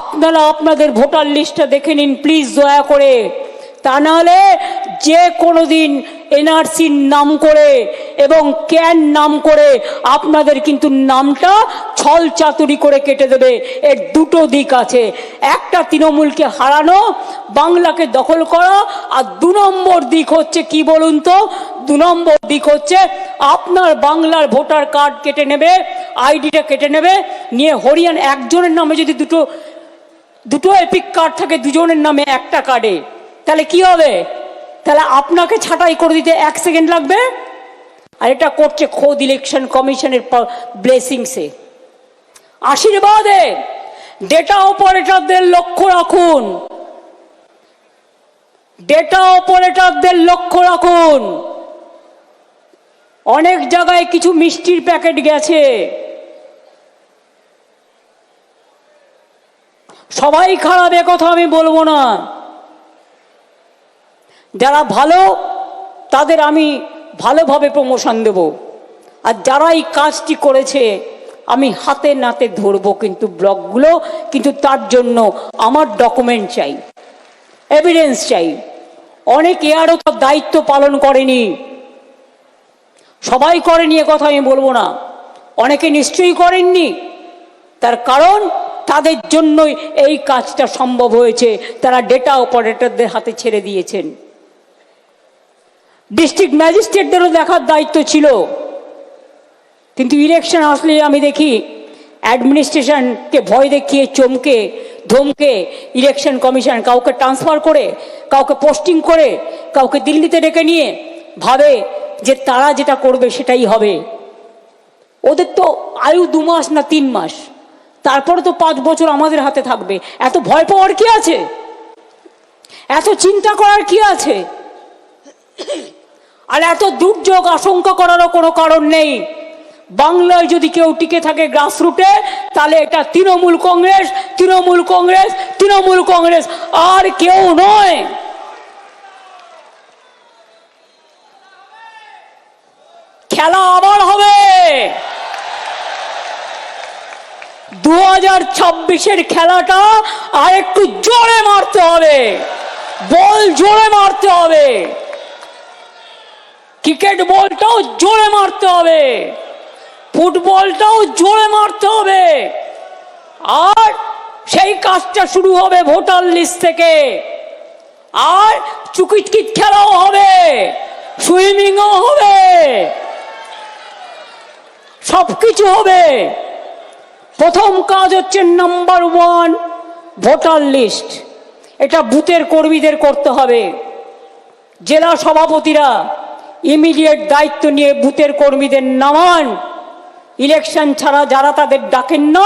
আপনারা আপনাদের ভোটার লিস্টটা দেখে নিন প্লিজ, দয়া করে। তা নাহলে যে কোনো দিন এনআরসির নাম করে এবং ক্যান নাম করে আপনাদের কিন্তু নামটা ছল চাতুরি করে কেটে দেবে। এর দুটো দিক আছে, একটা তৃণমূলকে হারানো, বাংলাকে দখল করা, আর 2 নম্বর দিক হচ্ছে কি বলুন তো? 2 নম্বর দিক হচ্ছে আপনার বাংলার ভোটার কার্ড কেটে নেবে, আইডিটা কেটে নেবে, নিয়ে হরিয়ানা একজনের নামে যদি দুটো এপিক কার্ড থাকে, দুজনের নামে একটা কার্ডে, তাহলে কি হবে? তাহলে আপনাকে ছাঁটাই করে দিতে 1 সেকেন্ড লাগবে। আর এটা করছে খোদ ইলেকশন কমিশনের ব্লেসিংসে, আশীর্বাদে। ডেটা অপারেটরদের লক্ষ্য রাখুন, ডেটা অপারেটরদের লক্ষ্য রাখুন। অনেক জায়গায় কিছু মিষ্টির প্যাকেট গেছে, সবাই খারাপ এ কথা আমি বলবো না। যারা ভালো তাদের আমি ভালোভাবে প্রমোশন দেব, আর যারা এই কাজটি করেছে আমি হাতে নাতে ধরবো কিন্তু ব্লকগুলো। কিন্তু তার জন্য আমার ডকুমেন্ট চাই, এভিডেন্স চাই। অনেকে আরও তার দায়িত্ব পালন করেনি, সবাই করেনি এ কথা আমি বলবো না, অনেকে নিশ্চয়ই করেননি। তার কারণ তাদের জন্যই এই কাজটা সম্ভব হয়েছে, তারা ডেটা অপারেটরদের হাতে ছেড়ে দিয়েছেন। ডিস্ট্রিক্ট ম্যাজিস্ট্রেটদেরও দেখার দায়িত্ব ছিল, কিন্তু ইলেকশন আসলে আমি দেখি অ্যাডমিনিস্ট্রেশনকে ভয় দেখিয়ে, চমকে ধমকে ইলেকশন কমিশন কাউকে ট্রান্সফার করে, কাউকে পোস্টিং করে, কাউকে দিল্লিতে ডেকে নিয়ে ভাবে যে তারা যেটা করবে সেটাই হবে। ওদের তো আয়ু 2 মাস না 3 মাস, তারপরে তো 5 বছর আমাদের হাতে থাকবে। এত ভয় পাওয়ার কি আছে? এত চিন্তা করার কি আছে? আর এত দুর্যোগ আশঙ্কা করারও কোনো কারণ নেই। বাংলায় যদি কেউ টিকে থাকে গ্রাসরুটে, তাহলে এটা তৃণমূল কংগ্রেস, তৃণমূল কংগ্রেস, তৃণমূল কংগ্রেস, আর কেউ নয়। খেলা আবার হবে। 2026-এর খেলাটা আর একটু জোরে মারতে হবে, বল জোরে মারতে হবে, ক্রিকেট বলটাও জোরে মারতে হবে, ফুটবলটাও জোরে মারতে হবে। আর সেই কাজটা শুরু হবে ভোটার লিস্ট থেকে। আর চুকিটকিট খেলাও হবে, সুইমিংও হবে, সবকিছু হবে। প্রথম কাজ হচ্ছে নাম্বার 1 ভোটার লিস্ট। এটা বুথের কর্মীদের করতে হবে। জেলা সভাপতিরা ইমিডিয়েট দায়িত্ব নিয়ে বুথের কর্মীদের নামান, ইলেকশন ছাড়া যারা তাদের ডাকেন না,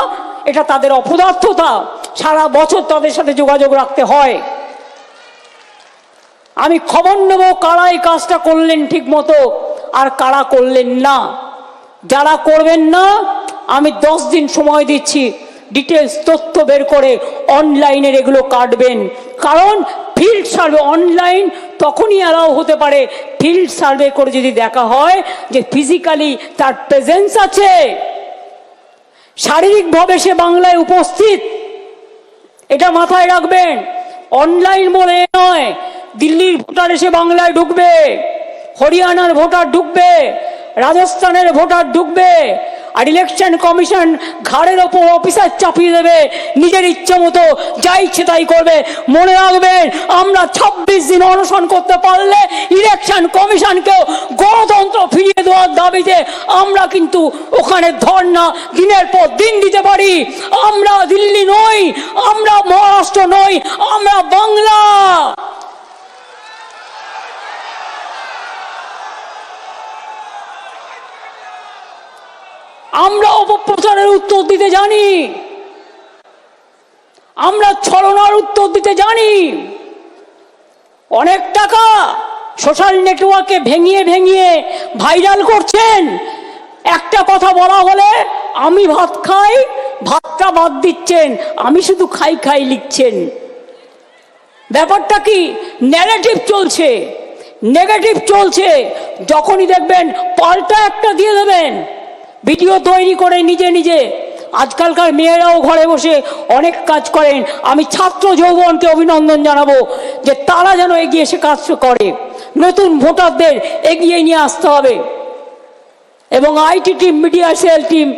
এটা তাদের অপদার্থতা, সারা বছর তাদের সাথে যোগাযোগ রাখতে হয়। আমি খবর নেব কারা এই কাজটা করলেন ঠিক মতো আর কারা করলেন না। যারা করবেন না আমি 10 দিন সময় দিচ্ছি, ডিটেলস তথ্য বের করে অনলাইনের এগুলো কাটবেন। কারণ ফিল্ড সার্ভে অনলাইন তখনই অ্যালাউ হতে পারে ফিল্ড সার্ভে করে যদি দেখা হয় যে ফিজিক্যালি তার প্রেজেন্স আছে, শারীরিকভাবে সে বাংলায় উপস্থিত। এটা মাথায় রাখবেন। অনলাইন বলে নয় দিল্লির ভোটার এসে বাংলায় ঢুকবে, হরিয়ানার ভোটার ঢুকবে, রাজস্থানের ভোটার ঢুকবে, আর ইলেকশন কমিশন ঘাড়ের ওপর অফিসার চাপিয়ে দেবে, নিজের ইচ্ছে মতো যা ইচ্ছে তাই করবে। মনে রাখবেন, আমরা 26 দিন অনশন করতে পারলে ইলেকশন কমিশনকেও গণতন্ত্র ফিরিয়ে দেওয়ার দাবিতে আমরা কিন্তু ওখানে ধর্ণা দিনের পর দিন দিতে পারি। আমরা দিল্লি নই, আমরা মহারাষ্ট্র নই, আমরা বাংলা। আমরা অপপ্রচারের উত্তর দিতে জানি, আমরা ছলনার উত্তর দিতে জানি। অনেক টাকা সোশ্যাল নেটওয়ার্কে ভেঙিয়ে ভেঙিয়ে ভাইরাল করছেন। একটা কথা বলা হলে আমি ভাত খাই, ভাতটা বাদ দিচ্ছেন, আমি শুধু খাই খাই লিখছেন। ব্যাপারটা কি? নেগেটিভ চলছে, নেগেটিভ চলছে। যখনই দেখবেন পাল্টা একটা দিয়ে দেবেন, ভিডিও তৈরি করে নিজে নিজে। আজকালকার মেয়েরাও ঘরে বসে অনেক কাজ করেন। আমি ছাত্র যৌবনকে অভিনন্দন জানাবো যে তারা যেন এগিয়ে এসে কাজ করে। নতুন ভোটারদের এগিয়ে নিয়ে আসতে হবে। এবং IT team, media cell team,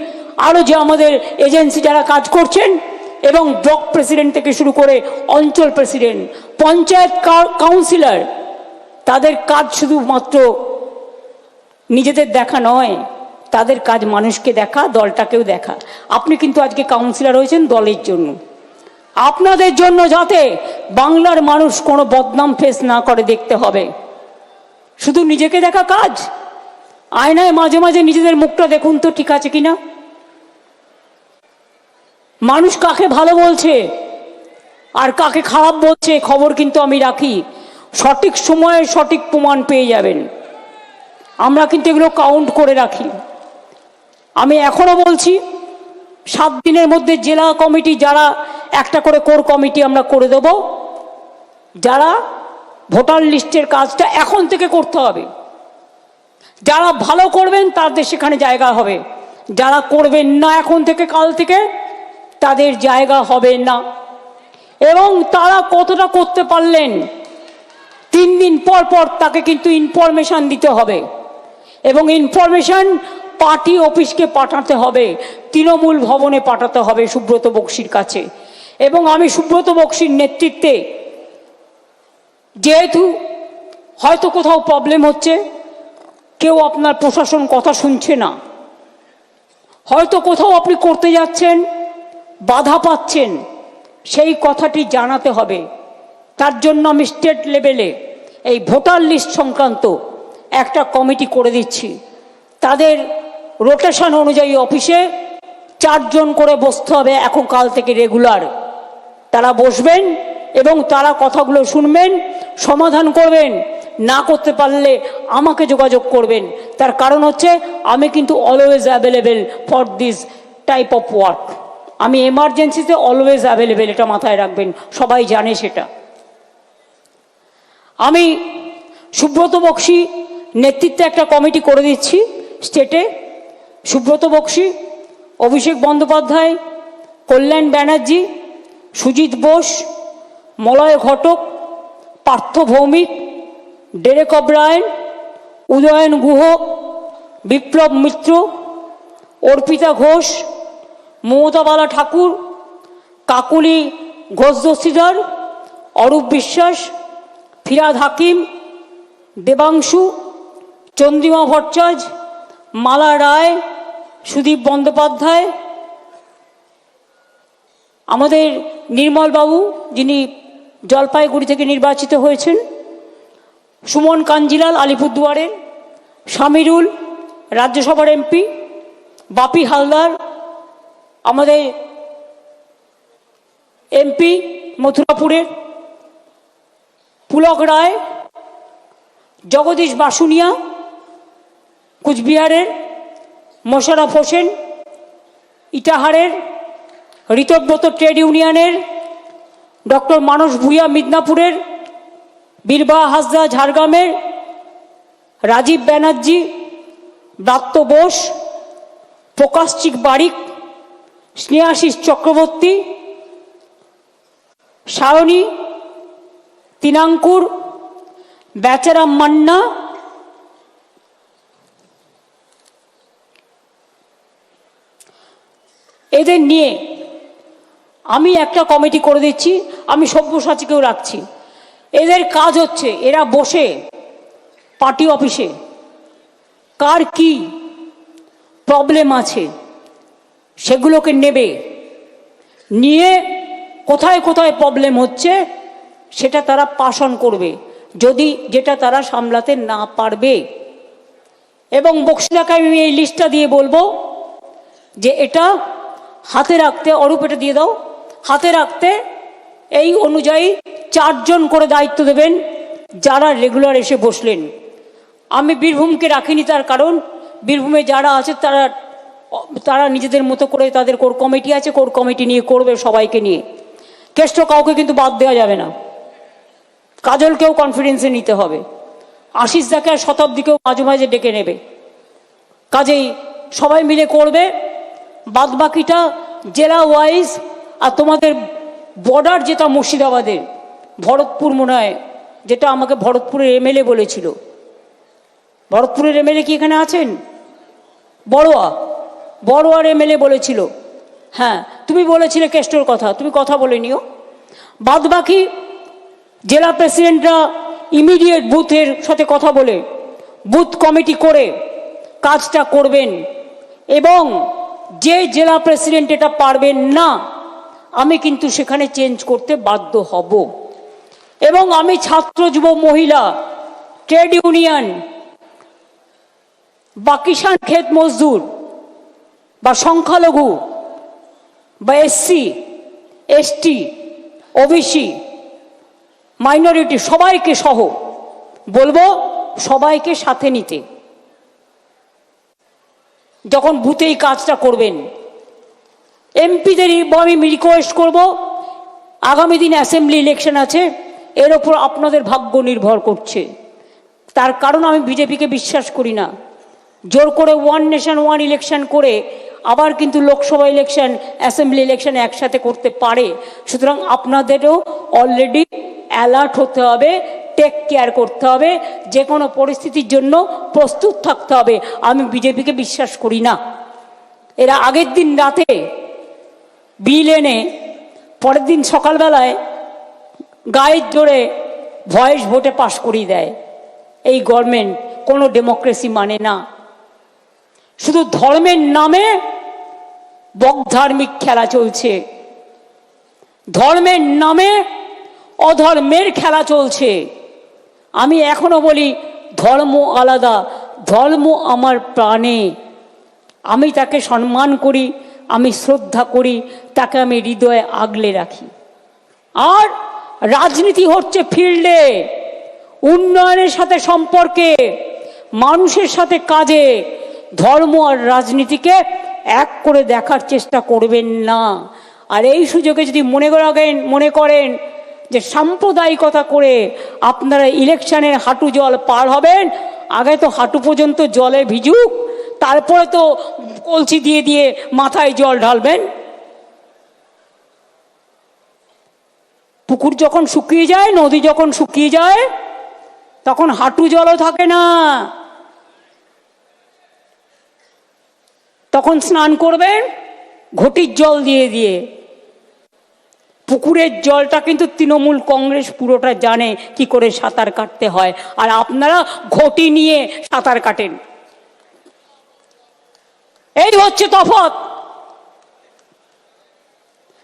আরও যে আমাদের এজেন্সি যারা কাজ করছেন, এবং ব্লক প্রেসিডেন্ট থেকে শুরু করে অঞ্চল প্রেসিডেন্ট, পঞ্চায়েত কাউন্সিলর, তাদের কাজ শুধুমাত্র নিজেদের দেখা নয়, তাদের কাজ মানুষকে দেখা, দলটাকেও দেখা। আপনি কিন্তু আজকে কাউন্সিলর হয়েছেন দলের জন্য, আপনাদের জন্য, যাতে বাংলার মানুষ কোনো বদনাম ফেস না করে দেখতে হবে। শুধু নিজেকে দেখা কাজ? আয়নায় মাঝে মাঝে নিজেদের মুখটা দেখুন তো ঠিক আছে কিনা। মানুষ কাকে ভালো বলছে আর কাকে খারাপ বলছে খবর কিন্তু আমি রাখি। সঠিক সময়ে সঠিক প্রমাণ পেয়ে যাবেন। আমরা কিন্তু এগুলো কাউন্ট করে রাখি। আমি এখনো বলছি, 7 দিনের মধ্যে জেলা কমিটি যারা একটা করে কোর কমিটি আমরা করে দেব। যারা ভোটার লিস্টের কাজটা এখন থেকে করতে হবে, যারা ভালো করবেন তাদের সেখানে জায়গা হবে, যারা করবেন না এখন থেকে কাল থেকে তাদের জায়গা হবে না। এবং তারা কতটা করতে পারলেন 3 দিন পর পর তাকে কিন্তু ইনফরমেশন দিতে হবে। এবং ইনফরমেশন পার্টি অফিসকে পাঠাতে হবে, তৃণমূল ভবনে পাঠাতে হবে সুব্রত বক্সির কাছে। এবং আমি সুব্রত বক্সির নেতৃত্বে, যেহেতু হয়তো কোথাও প্রবলেম হচ্ছে, কেউ আপনার প্রশাসন কথা শুনছে না, হয়তো কোথাও আপনি করতে যাচ্ছেন বাধা পাচ্ছেন, সেই কথাটি জানাতে হবে। তার জন্য আমি স্টেট লেভেলে এই ভোটার লিস্ট সংক্রান্ত একটা কমিটি করে দিচ্ছি। তাদের রোটেশন অনুযায়ী অফিসে 4 জন করে বসতে হবে এখন কাল থেকে রেগুলার। তারা বসবেন এবং তারা কথাগুলো শুনবেন, সমাধান করবেন। না করতে পারলে আমাকে যোগাযোগ করবেন। তার কারণ হচ্ছে আমি কিন্তু always available for this type of work. আমি এমার্জেন্সিতে অলওয়েজ অ্যাভেলেবেল, এটা মাথায় রাখবেন, সবাই জানে সেটা। আমি সুব্রত বক্সি নেতৃত্বে একটা কমিটি করে দিচ্ছি স্টেটে। সুব্রত বক্সি, অভিষেক বন্দ্যোপাধ্যায়, কল্যাণ ব্যানার্জি, সুজিত বোস, মলয় ঘটক, পার্থ ভৌমিক, ডেরেক অব্রায়েন, উদয়ন গুহ, বিপ্লব মিত্র, অর্পিতা ঘোষ, মমতা বালা ঠাকুর, কাকুলি ঘোষ দস্তিদার, অরূপ বিশ্বাস, ফিরাদ হাকিম, দেবাংশু, চন্দ্রিমা ভট্টাচার্য, মালা রায়, সুদীপ বন্দ্যোপাধ্যায়, আমাদের নির্মলবাবু যিনি জলপাইগুড়ি থেকে নির্বাচিত হয়েছেন, সুমন কাঞ্জিলাল আলিপুরদুয়ারের, শামিরুল রাজ্যসভার এমপি, বাপি হালদার আমাদের এমপি মথুরাপুরের, পুলক রায়, জগদীশ বাসুনিয়া কুচবিহারের, মোশাররফ হোসেন ইটাহারের, ঋতব্রত ট্রেড ইউনিয়নের, ডক্টর মানস ভূঁইয়া মিদনাপুরের, বীরবাহা হাসদা ঝাড়গ্রামের, রাজীব ব্যানার্জি, ব্রাত্য বোস, প্রকাশচিক বারিক, স্নেহাশিস চক্রবর্তী, সায়নী তিনাঙ্কুর, বেচারাম মান্না, এদের নিয়ে আমি একটা কমিটি করে দিচ্ছি। আমি সব্যসাচীকেও রাখছি। এদের কাজ হচ্ছে এরা বসে পার্টি অফিসে কার কি প্রবলেম আছে সেগুলোকে নেবে, নিয়ে কোথায় কোথায় প্রবলেম হচ্ছে সেটা তারা পাস অন করবে, যদি যেটা তারা সামলাতে না পারবে। এবং বক্সিলাকে আমি এই লিস্টটা দিয়ে বলবো যে এটা হাতে রাখতে, অরূপ এটা দিয়ে দাও, হাতে রাখতে এই অনুযায়ী 4 জন করে দায়িত্ব দেবেন যারা রেগুলার এসে বসলেন। আমি বীরভূমকে রাখিনি, তার কারণ বীরভূমে যারা আছে তারা তারা নিজেদের মতো করে তাদের কোর কমিটি আছে, কোর কমিটি নিয়ে করবে সবাইকে নিয়ে। কেষ্ট কাউকে কিন্তু বাদ দেওয়া যাবে না, কাজলকেও কনফিডেন্সে নিতে হবে, আশিস দাকে আর শতাব্দীকেও মাঝে মাঝে ডেকে নেবে। কাজেই সবাই মিলে করবে। বাদ বাকিটা জেলা ওয়াইজ, আর তোমাদের বর্ডার যেটা মুর্শিদাবাদের ভরতপুর মনে হয়, যেটা আমাকে ভরতপুরের এমএলএ বলেছিল। ভরতপুরের এমএলএ কি এখানে আছেন? বড়োয়ার এমএলএ বলেছিল। হ্যাঁ, তুমি বলেছিলে কেষ্টর কথা, তুমি কথা বলে নিও। বাদ বাকি জেলা প্রেসিডেন্টরা ইমিডিয়েট বুথের সাথে কথা বলে বুথ কমিটি করে কাজটা করবেন। এবং যে জেলা প্রেসিডেন্ট এটা পারবেন না, আমি কিন্তু সেখানে চেঞ্জ করতে বাধ্য হব। এবং আমি ছাত্র, যুব, মহিলা, ট্রেড ইউনিয়ন বা কিষাণ ক্ষেত মজদুর বা সংখ্যালঘু বা এসসি এসটি ওবিসি মাইনরিটি সবাইকে সহ বলবো সবাইকে সাথে নিতে যখন বুথেই কাজটা করবেন। এমপিদের আমি রিকোয়েস্ট করব, আগামী দিন অ্যাসেম্বলি ইলেকশন আছে, এর ওপর আপনাদের ভাগ্য নির্ভর করছে। তার কারণ আমি বিজেপিকে বিশ্বাস করি না। জোর করে ওয়ান নেশন ওয়ান ইলেকশন করে আবার কিন্তু লোকসভা ইলেকশন, অ্যাসেম্বলি ইলেকশন একসাথে করতে পারে। সুতরাং আপনাদেরও অলরেডি অ্যালার্ট হতে হবে, টেক কেয়ার করতে হবে, যে কোনো পরিস্থিতির জন্য প্রস্তুত থাকতে হবে। আমি বিজেপিকে বিশ্বাস করি না। এরা আগের দিন রাতে বিল এনে পরের দিন সকালবেলায় গায়ের জোরে ভয়েস ভোটে পাশ করিয়ে দেয়। এই গভর্নমেন্ট কোনো ডেমোক্রেসি মানে না। শুধু ধর্মের নামে বকধার্মিক খেলা চলছে, ধর্মের নামে অধর্মের খেলা চলছে। আমি এখনো বলি ধর্ম আলাদা, ধর্ম আমার প্রাণে। আমি তাকে সম্মান করি, আমি শ্রদ্ধা করি, তাকে আমি হৃদয়ে আগলে রাখি। আর রাজনীতি হচ্ছে ফিল্ডে, উন্নয়নের সাথে সম্পর্কে, মানুষের সাথে কাজে। ধর্ম আর রাজনীতিকে এক করে দেখার চেষ্টা করবেন না। আর এই সুযোগে যদি মনে করেন যে সাম্প্রদায়িকতা করে আপনারা ইলেকশনের হাঁটু জল পার হবেন, আগে তো হাঁটু পর্যন্ত জলে ভিজুক, তারপরে তো কলসি দিয়ে দিয়ে মাথায় জল ঢালবেন। পুকুর যখন শুকিয়ে যায়, নদী যখন শুকিয়ে যায়, তখন হাঁটু জলও থাকে না। তখন স্নান করবেন ঘটির জল দিয়ে দিয়ে। পুকুরের জলটা কিন্তু তৃণমূল কংগ্রেস পুরোটা জানে কি করে সাঁতার কাটতে হয়, আর আপনারা ঘটি নিয়ে সাঁতার কাটেন। এই হচ্ছে তফাৎ।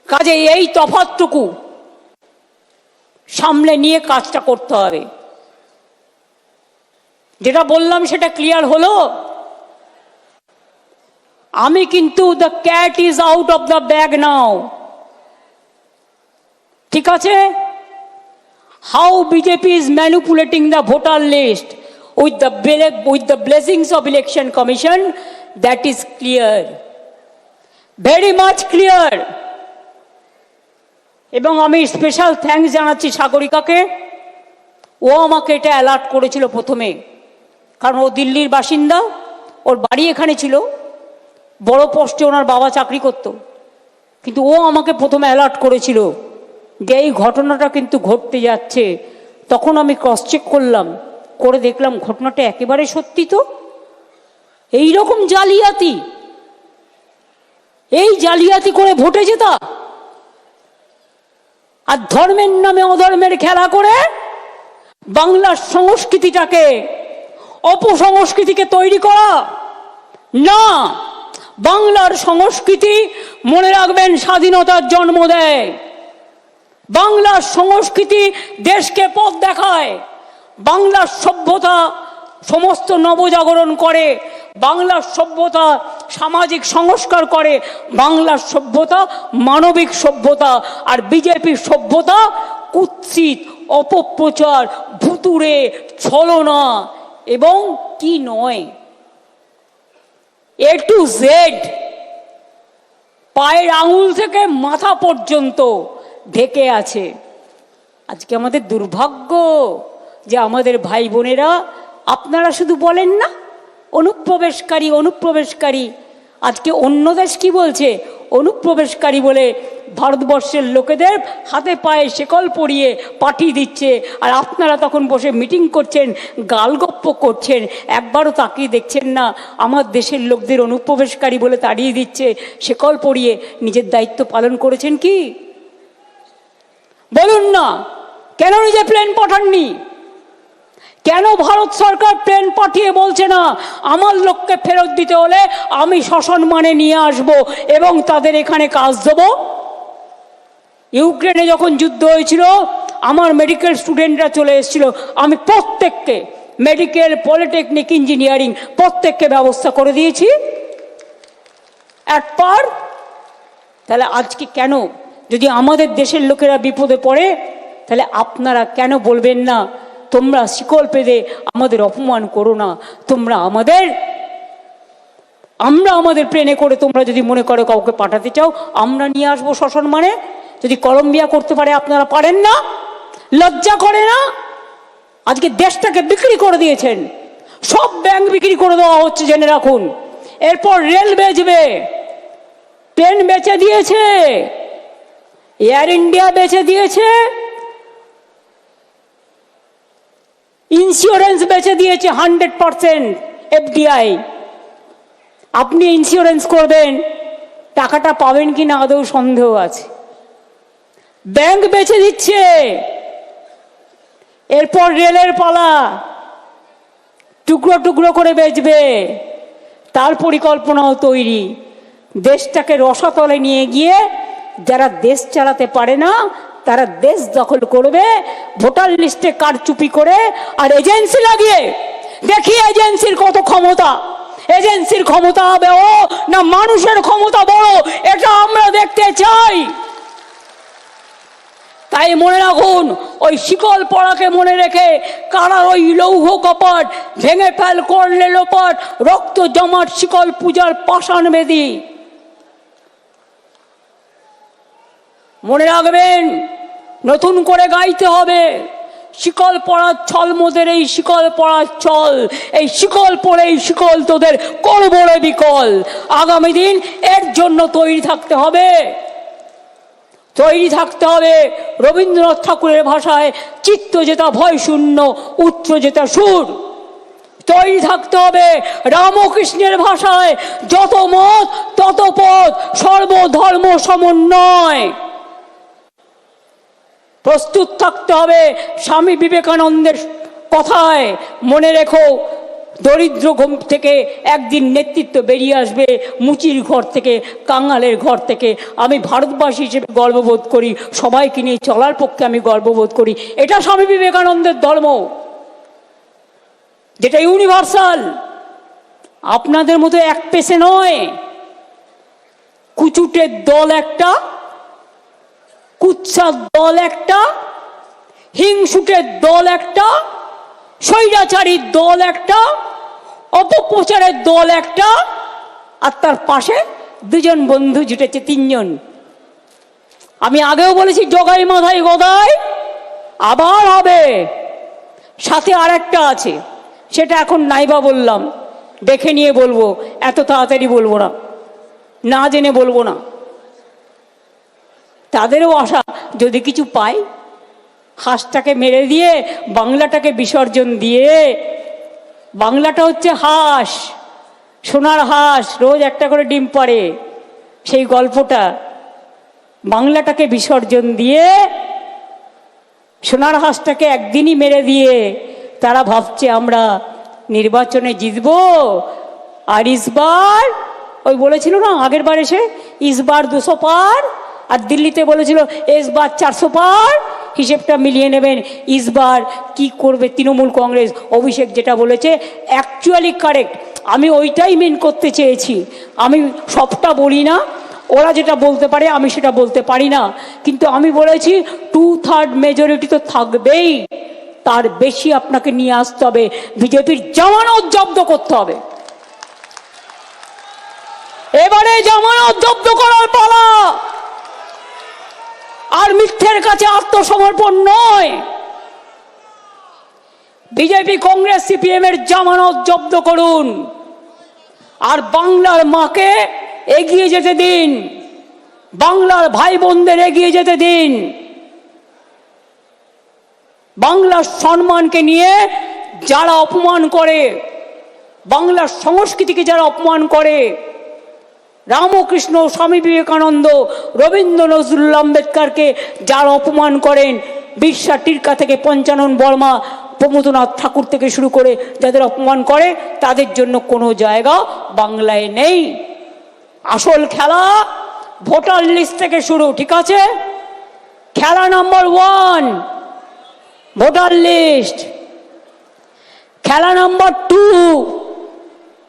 কাজে এই তফাৎটুকু সামলে নিয়ে কাজটা করতে হবে। যেটা বললাম সেটা ক্লিয়ার হলো? আমি কিন্তু the cat is out of the bag now, ঠিক আছে? How BJP is manipulating the voter list with the blessings of election commission, that is clear, very much clear. এবং আমি স্পেশাল থ্যাঙ্কস জানাচ্ছি সাগরিকাকে, ও আমাকে এটা অ্যালার্ট করেছিল প্রথমে, কারণ ও দিল্লির বাসিন্দা, ওর বাড়ি এখানে ছিল, বড় পোস্টে ওনার বাবা চাকরি করত, কিন্তু ও আমাকে প্রথমে অ্যালার্ট করেছিল যে এই ঘটনাটা কিন্তু ঘটতে যাচ্ছে। তখন আমি ক্রস চেক করলাম, করে দেখলাম ঘটনাটা একেবারে সত্যি। তো এই রকম জালিয়াতি, এই জালিয়াতি করে ভোটে জেতা, আর ধর্মের নামে অধর্মের খেলা করে বাংলার সংস্কৃতিটাকে, অপসংস্কৃতিকে তৈরি করা না। বাংলার সংস্কৃতি, মনে রাখবেন, স্বাধীনতার জন্ম দেয়। বাংলার সংস্কৃতি দেশকে পথ দেখায়। বাংলার সভ্যতা সমস্ত নবজাগরণ করে। বাংলার সভ্যতা সামাজিক সংস্কার করে। বাংলার সভ্যতা মানবিক সভ্যতা। আর বিজেপির সভ্যতা কুৎসিত, অপপ্রচার, ভুতুড়ে, ছলনা এবং কি নয়, এ টু জেড, পায়ের আঙুল থেকে মাথা পর্যন্ত ঢেকে আছে। আজকে আমাদের দুর্ভাগ্য যে আমাদের ভাই বোনেরা, আপনারা শুধু বলেন না অনুপ্রবেশকারী অনুপ্রবেশকারী, আজকে অন্য দেশ কি বলছে? অনুপ্রবেশকারী বলে ভারতবর্ষের লোকেদের হাতে পায়ে শেকল পরিয়ে পাঠিয়ে দিচ্ছে। আর আপনারা তখন বসে মিটিং করছেন, গালগপ্প করছেন, একবারও তাকিয়ে দেখছেন না আমার দেশের লোকদের অনুপ্রবেশকারী বলে তাড়িয়ে দিচ্ছে, শেকল পরিয়ে। নিজের দায়িত্ব পালন করেছেন কি? বলুন না, কেন নিজে প্লেন পাঠাননি? কেন ভারত সরকার প্লেন পাঠিয়ে বলছে না আমার লোককে ফেরত দিতে হলে আমি সসম্মানে নিয়ে আসব এবং তাদের এখানে কাজ দেব? ইউক্রেনে যখন যুদ্ধ হয়েছিল, আমার মেডিকেল স্টুডেন্টরা চলে এসেছিল, আমি প্রত্যেককে, মেডিকেল, পলিটেকনিক, ইঞ্জিনিয়ারিং, প্রত্যেককে ব্যবস্থা করে দিয়েছি একবার। তাহলে আজকে কেন, যদি আমাদের দেশের লোকেরা বিপদে পড়ে, তাহলে আপনারা কেন বলবেন না তোমরা শিকল পেদে আমাদের অপমান করো না, তোমরা আমরা আমাদের প্লেনে করে তোমরা যদি মনে করো কাউকে পাঠাতে চাও, আমরা নিয়ে আসবো সসম্মানে। যদি কলম্বিয়া করতে পারে, আপনারা পারেন না? লজ্জা করে না? আজকে দেশটাকে বিক্রি করে দিয়েছেন, সব ব্যাংক বিক্রি করে দেওয়া হচ্ছে, জেনে রাখুন। এরপর রেল বেচবে, ট্রেন বেচে দিয়েছে, এয়ার ইন্ডিয়া বেচে দিয়েছে, ইন্স্যুরেন্স বেচে দিয়েছে 100% FDI। আপনি ইন্স্যুরেন্স করবেন, টাকাটা পাবেন কি না আদৌ সন্দেহ আছে। ব্যাংক বেচে দিচ্ছে, এরপর রেলের পালা, টুকরো টুকরো করে বেচবে, তার পরিকল্পনাও তৈরি। দেশটাকে রসাতলে নিয়ে গিয়ে যারা দেশ চালাতে পারে না তারা দেশ দখল করবে, ভোটার লিস্টে কারচুপি করে আর এজেন্সি লাগিয়ে। দেখি এজেন্সির কত ক্ষমতা, এজেন্সির ক্ষমতা হবে ও না মানুষের ক্ষমতা বড়, এটা আমরা দেখতে চাই। তাই মনে রাখুন, ওই শিকল পড়াকে মনে রেখে কারা ওই লৌহ কপাট ভেঙে ফেল করলে লোপাট, রক্ত জমাট শিকল পূজার পাষাণ বেদি। মনে রাখবেন, নতুন করে গাইতে হবে, শিকল পড়ার ছল মোদের, এই শিকল পড়ার ছল, এই শিকল পড়েই শিকল তোদের করবো রে বিকল। আগামী দিন এর জন্য তৈরি থাকতে হবে, তৈরি থাকতে হবে। রবীন্দ্রনাথ ঠাকুরের ভাষায় চিত্ত যেটা ভয় শূন্য, উচ্চ যেটা সুর। তৈরি থাকতে হবে রামকৃষ্ণের ভাষায় যত মত তত পথ, সর্বধর্ম সমন্বয়। প্রস্তুত থাকতে হবে স্বামী বিবেকানন্দের কথায়, মনে রেখো দরিদ্র ঘুম থেকে একদিন নেতৃত্ব বেরিয়ে আসবে, মুচির ঘর থেকে, কাঙালের ঘর থেকে। আমি ভারতবাসী হিসেবে গর্ববোধ করি, সবাইকে নিয়ে চলার পক্ষে আমি গর্ববোধ করি। এটা স্বামী বিবেকানন্দের ধর্ম, যেটা ইউনিভার্সাল, আপনাদের মতো এক পেশে নয়। কুচুটের দল একটা, কুৎসার দল একটা, হিংসুটের দল একটা, স্বৈরাচারীর দল একটা, অপপ্রচারের দল একটা, আর তার পাশে দুজন বন্ধু জুটেছে, তিনজন। আমি আগেও বলেছি জগাই মাথায় গদাই, আবার হবে। সাথে আর একটা আছে, সেটা এখন নাইবা বললাম, দেখে নিয়ে বলবো, এত তাড়াতাড়ি বলবো না, না জেনে বলবো না। তাদেরও আশা যদি কিছু পায়, হাঁসটাকে মেরে দিয়ে বাংলাটাকে বিসর্জন দিয়ে, বাংলাটা হচ্ছে হাঁস, সোনার হাঁস, রোজ একটা করে ডিম পাড়ে, সেই গল্পটা, বাংলাটাকে বিসর্জন দিয়ে সোনার হাঁসটাকে একদিনই মেরে দিয়ে তারা ভাবছে আমরা নির্বাচনে জিতব। আর ইসবার ওই বলেছিল না আগের বার এসে, ইসবার 200 পার, আর দিল্লিতে বলেছিল এসবার 400 পার। হিসেবটা মিলিয়ে নেবেন ইসবার কি করবে তৃণমূল কংগ্রেস। অভিষেক যেটা বলেছে অ্যাকচুয়ালি কারেক্ট, আমি ওইটাই মেন করতে চেয়েছি। আমি সবটা বলি না, ওরা যেটা বলতে পারে আমি সেটা বলতে পারি না, কিন্তু আমি বলেছি 2/3 মেজরিটি তো থাকবেই, তার বেশি আপনাকে নিয়ে আসতে হবে, বিজেপির জামানত জব্দ করতে হবে। এবারে জামানত জব্দ করার পালা, আর মিথ্যের কাছে আত্মসমর্পণ নয়। বিজেপি কংগ্রেস সিপিএম এর জামানত জব্দ করুন, আর বাংলার মাকে এগিয়ে যেতে দিন, বাংলার ভাই বোনদের এগিয়ে যেতে দিন। বাংলার সম্মানকে নিয়ে যারা অপমান করে, বাংলার সংস্কৃতিকে যারা অপমান করে, রামকৃষ্ণ, স্বামী বিবেকানন্দ, রবীন্দ্র নজরুল আম্বেদকরকে যারা অপমান করেন, বিরসা টিরকা থেকে পঞ্চানন বর্মা, প্রমোদনাথ ঠাকুর থেকে শুরু করে যাদের অপমান করে, তাদের জন্য কোনো জায়গা বাংলায় নেই। আসল খেলা ভোটার লিস্ট থেকে শুরু, ঠিক আছে? খেলা নাম্বার 1 ভোটার লিস্ট। খেলা নাম্বার 2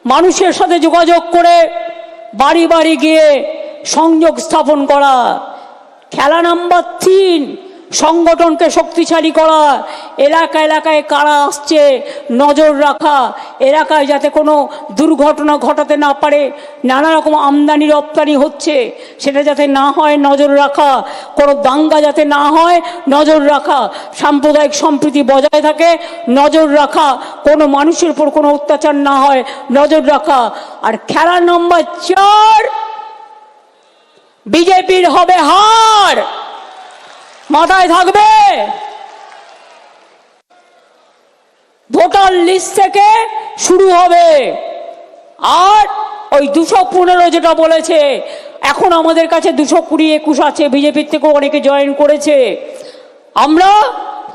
মানুষের সাথে যোগাযোগ করে বাড়ি বাড়ি গিয়ে সংযোগ স্থাপন করা। খেলা নাম্বার 3 সংগঠনকে শক্তিশালী করা, এলাকা এলাকায় কারা আসছে নজর রাখা, এলাকায় যাতে কোনো দুর্ঘটনা ঘটাতে না পারে, নানা রকম আমদানি রপ্তানি হচ্ছে সেটা যাতে না হয় নজর রাখা, কোনো দাঙ্গা যাতে না হয় নজর রাখা, সাম্প্রদায়িক সম্প্রীতি বজায় থাকে নজর রাখা, কোনো মানুষের উপর কোনো অত্যাচার না হয় নজর রাখা। আর খেলা নম্বর 4 বিজেপির হবে হার, মাথায় থাকবে। ভোটার লিস্ট থেকে শুরু হবে। আর ওই 215 যেটা বলেছে, এখন আমাদের কাছে 220-21 আছে, বিজেপির থেকে অনেকে জয়েন করেছে। আমরা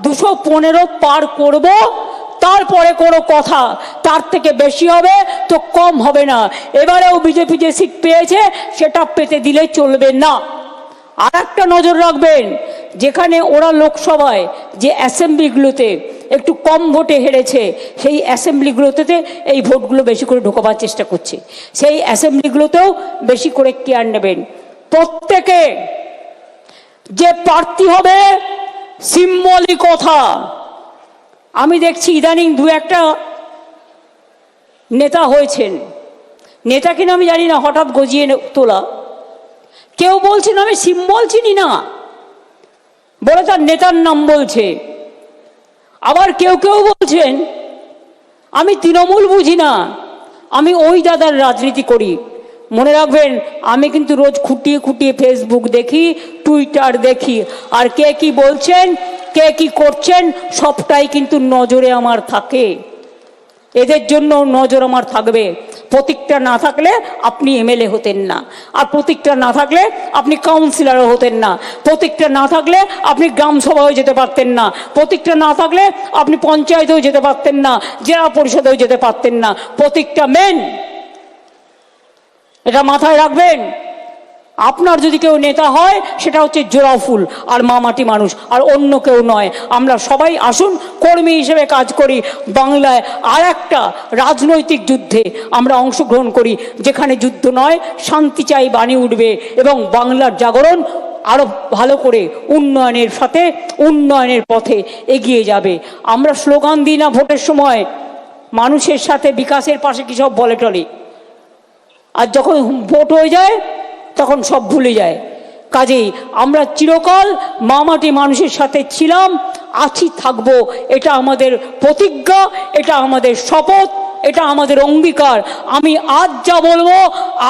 215 পার করব, তারপরে কোনো কথা, তার থেকে বেশি হবে তো কম হবে না। এবারেও বিজেপি যে সিট পেয়েছে সেটা পেতে দিলে চলবে না। আর একটা নজর রাখবেন, যেখানে ওরা লোকসভায় যে অ্যাসেম্বলিগুলোতে একটু কম ভোটে হেরেছে, সেই অ্যাসেম্বলিগুলোতে এই ভোটগুলো বেশি করে ঢোকাবার চেষ্টা করছে, সেই অ্যাসেম্বলিগুলোতেও বেশি করে কেয়ার নেবেন। প্রত্যেকে যে প্রার্থী হবে সিম্বলিক কথা। আমি দেখছি ইদানিং 2-1টা নেতা হয়েছেন, নেতা কিনা আমি জানি না, হঠাৎ গজিয়ে তোলা। কেউ বলছেন আমি সিম্বল চিনি না বলে তার নেতার নাম বলছে, আবার কেউ কেউ বলছেন আমি তৃণমূল বুঝি না, আমি ওই দাদার রাজনীতি করি। মনে রাখবেন, আমি কিন্তু রোজ খুঁটিয়ে খুঁটিয়ে ফেসবুক দেখি, টুইটার দেখি, আর কে কি বলছেন, কে কি করছেন, সবটাই কিন্তু নজরে আমার থাকে। এদের জন্য নজর আমার থাকবে। প্রতীকটা না থাকলে আপনি এমএলএ হতেন না, আর প্রতীকটা না থাকলে আপনি কাউন্সিলরও হতেন না, প্রতীকটা না থাকলে আপনি গ্রাম সভায় যেতে পারতেন না, প্রতীকটা না থাকলে আপনি পঞ্চায়েতেও যেতে পারতেন না, জেলা পরিষদেও যেতে পারতেন না। প্রতীকটা মেন, এটা মাথায় রাখবেন। আপনার যদি কেউ নেতা হয় সেটা হচ্ছে জোড়াফুল আর মামাটি মানুষ, আর অন্য কেউ নয়। আমরা সবাই আসুন কর্মী হিসেবে কাজ করি, বাংলায় আর একটা রাজনৈতিক যুদ্ধে আমরা অংশগ্রহণ করি, যেখানে যুদ্ধ নয় শান্তি চাই বাণী উঠবে এবং বাংলার জাগরণ আরও ভালো করে উন্নয়নের সাথে উন্নয়নের পথে এগিয়ে যাবে। আমরা স্লোগান দিই না ভোটের সময়, মানুষের সাথে বিকাশের পাশে কী সব বলে টলে, আর যখন ভোট হয়ে যায় তখন সব ভুলে যায়। কাজেই আমরা চিরকাল মামাটি মানুষের সাথে ছিলাম, আছি, থাকবো। এটা আমাদের প্রতিজ্ঞা, এটা আমাদের শপথ, এটা আমাদের অঙ্গীকার। আমি আজ যা বলবো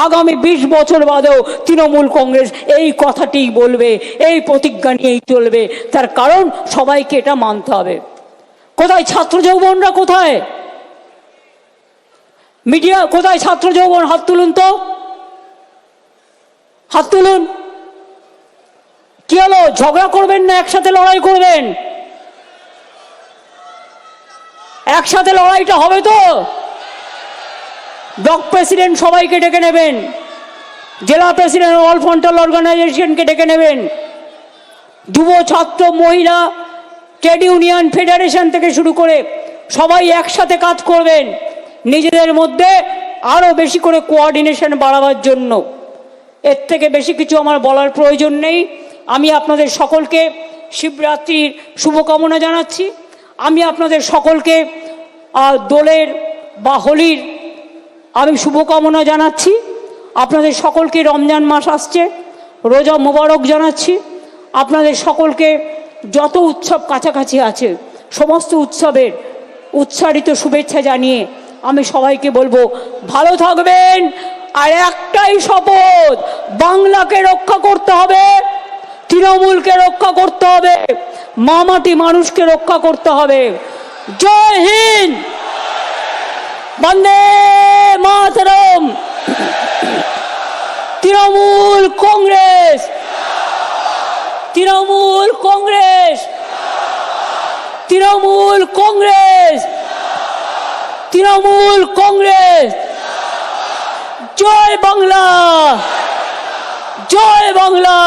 আগামী 20 বছর বাদেও তৃণমূল কংগ্রেস এই কথাটিই বলবে, এই প্রতিজ্ঞা নিয়েই চলবে। তার কারণ সবাইকে এটা মানতে হবে। কোথায় ছাত্র যৌবনরা? কোথায় মিডিয়া? কোথায় ছাত্র যৌবন? হাত তুলুন তো, হাত তুলুন। কি হলো? ঝগড়া করবেন না একসাথে লড়াই করবেন? একসাথে লড়াইটা হবে তো? ব্লক প্রেসিডেন্ট সবাইকে ডেকে নেবেন, জেলা প্রেসিডেন্ট অল ফ্রন্টাল অর্গানাইজেশনকে ডেকে নেবেন, যুব ছাত্র মহিলা ট্রেড ইউনিয়ন ফেডারেশন থেকে শুরু করে সবাই একসাথে কাজ করবেন নিজেদের মধ্যে আরও বেশি করে কোঅর্ডিনেশন বাড়াবার জন্য। এর থেকে বেশি কিছু আমার বলার প্রয়োজন নেই। আমি আপনাদের সকলকে শিবরাত্রির শুভকামনা জানাচ্ছি। আমি আপনাদের সকলকে দোলের বা হোলির আমি শুভকামনা জানাচ্ছি। আপনাদের সকলকে রমজান মাস আসছে, রোজা মোবারক জানাচ্ছি। আপনাদের সকলকে যত উৎসব কাছাকাছি আছে সমস্ত উৎসবের উৎসারিত শুভেচ্ছা জানিয়ে আমি সবাইকে বলবো ভালো থাকবেন। আর একটাই শপথ, বাংলাকে রক্ষা করতে হবে, তৃণমূলকে রক্ষা করতে হবে, মামাটি মানুষকে রক্ষা করতে হবে। জয় হিন্দ, বন্দে মাতরম। তৃণমূল কংগ্রেস, তৃণমূল কংগ্রেস, তৃণমূল কংগ্রেস, তৃণমূল কংগ্রেস। জয় বাংলা, জয় বাংলা।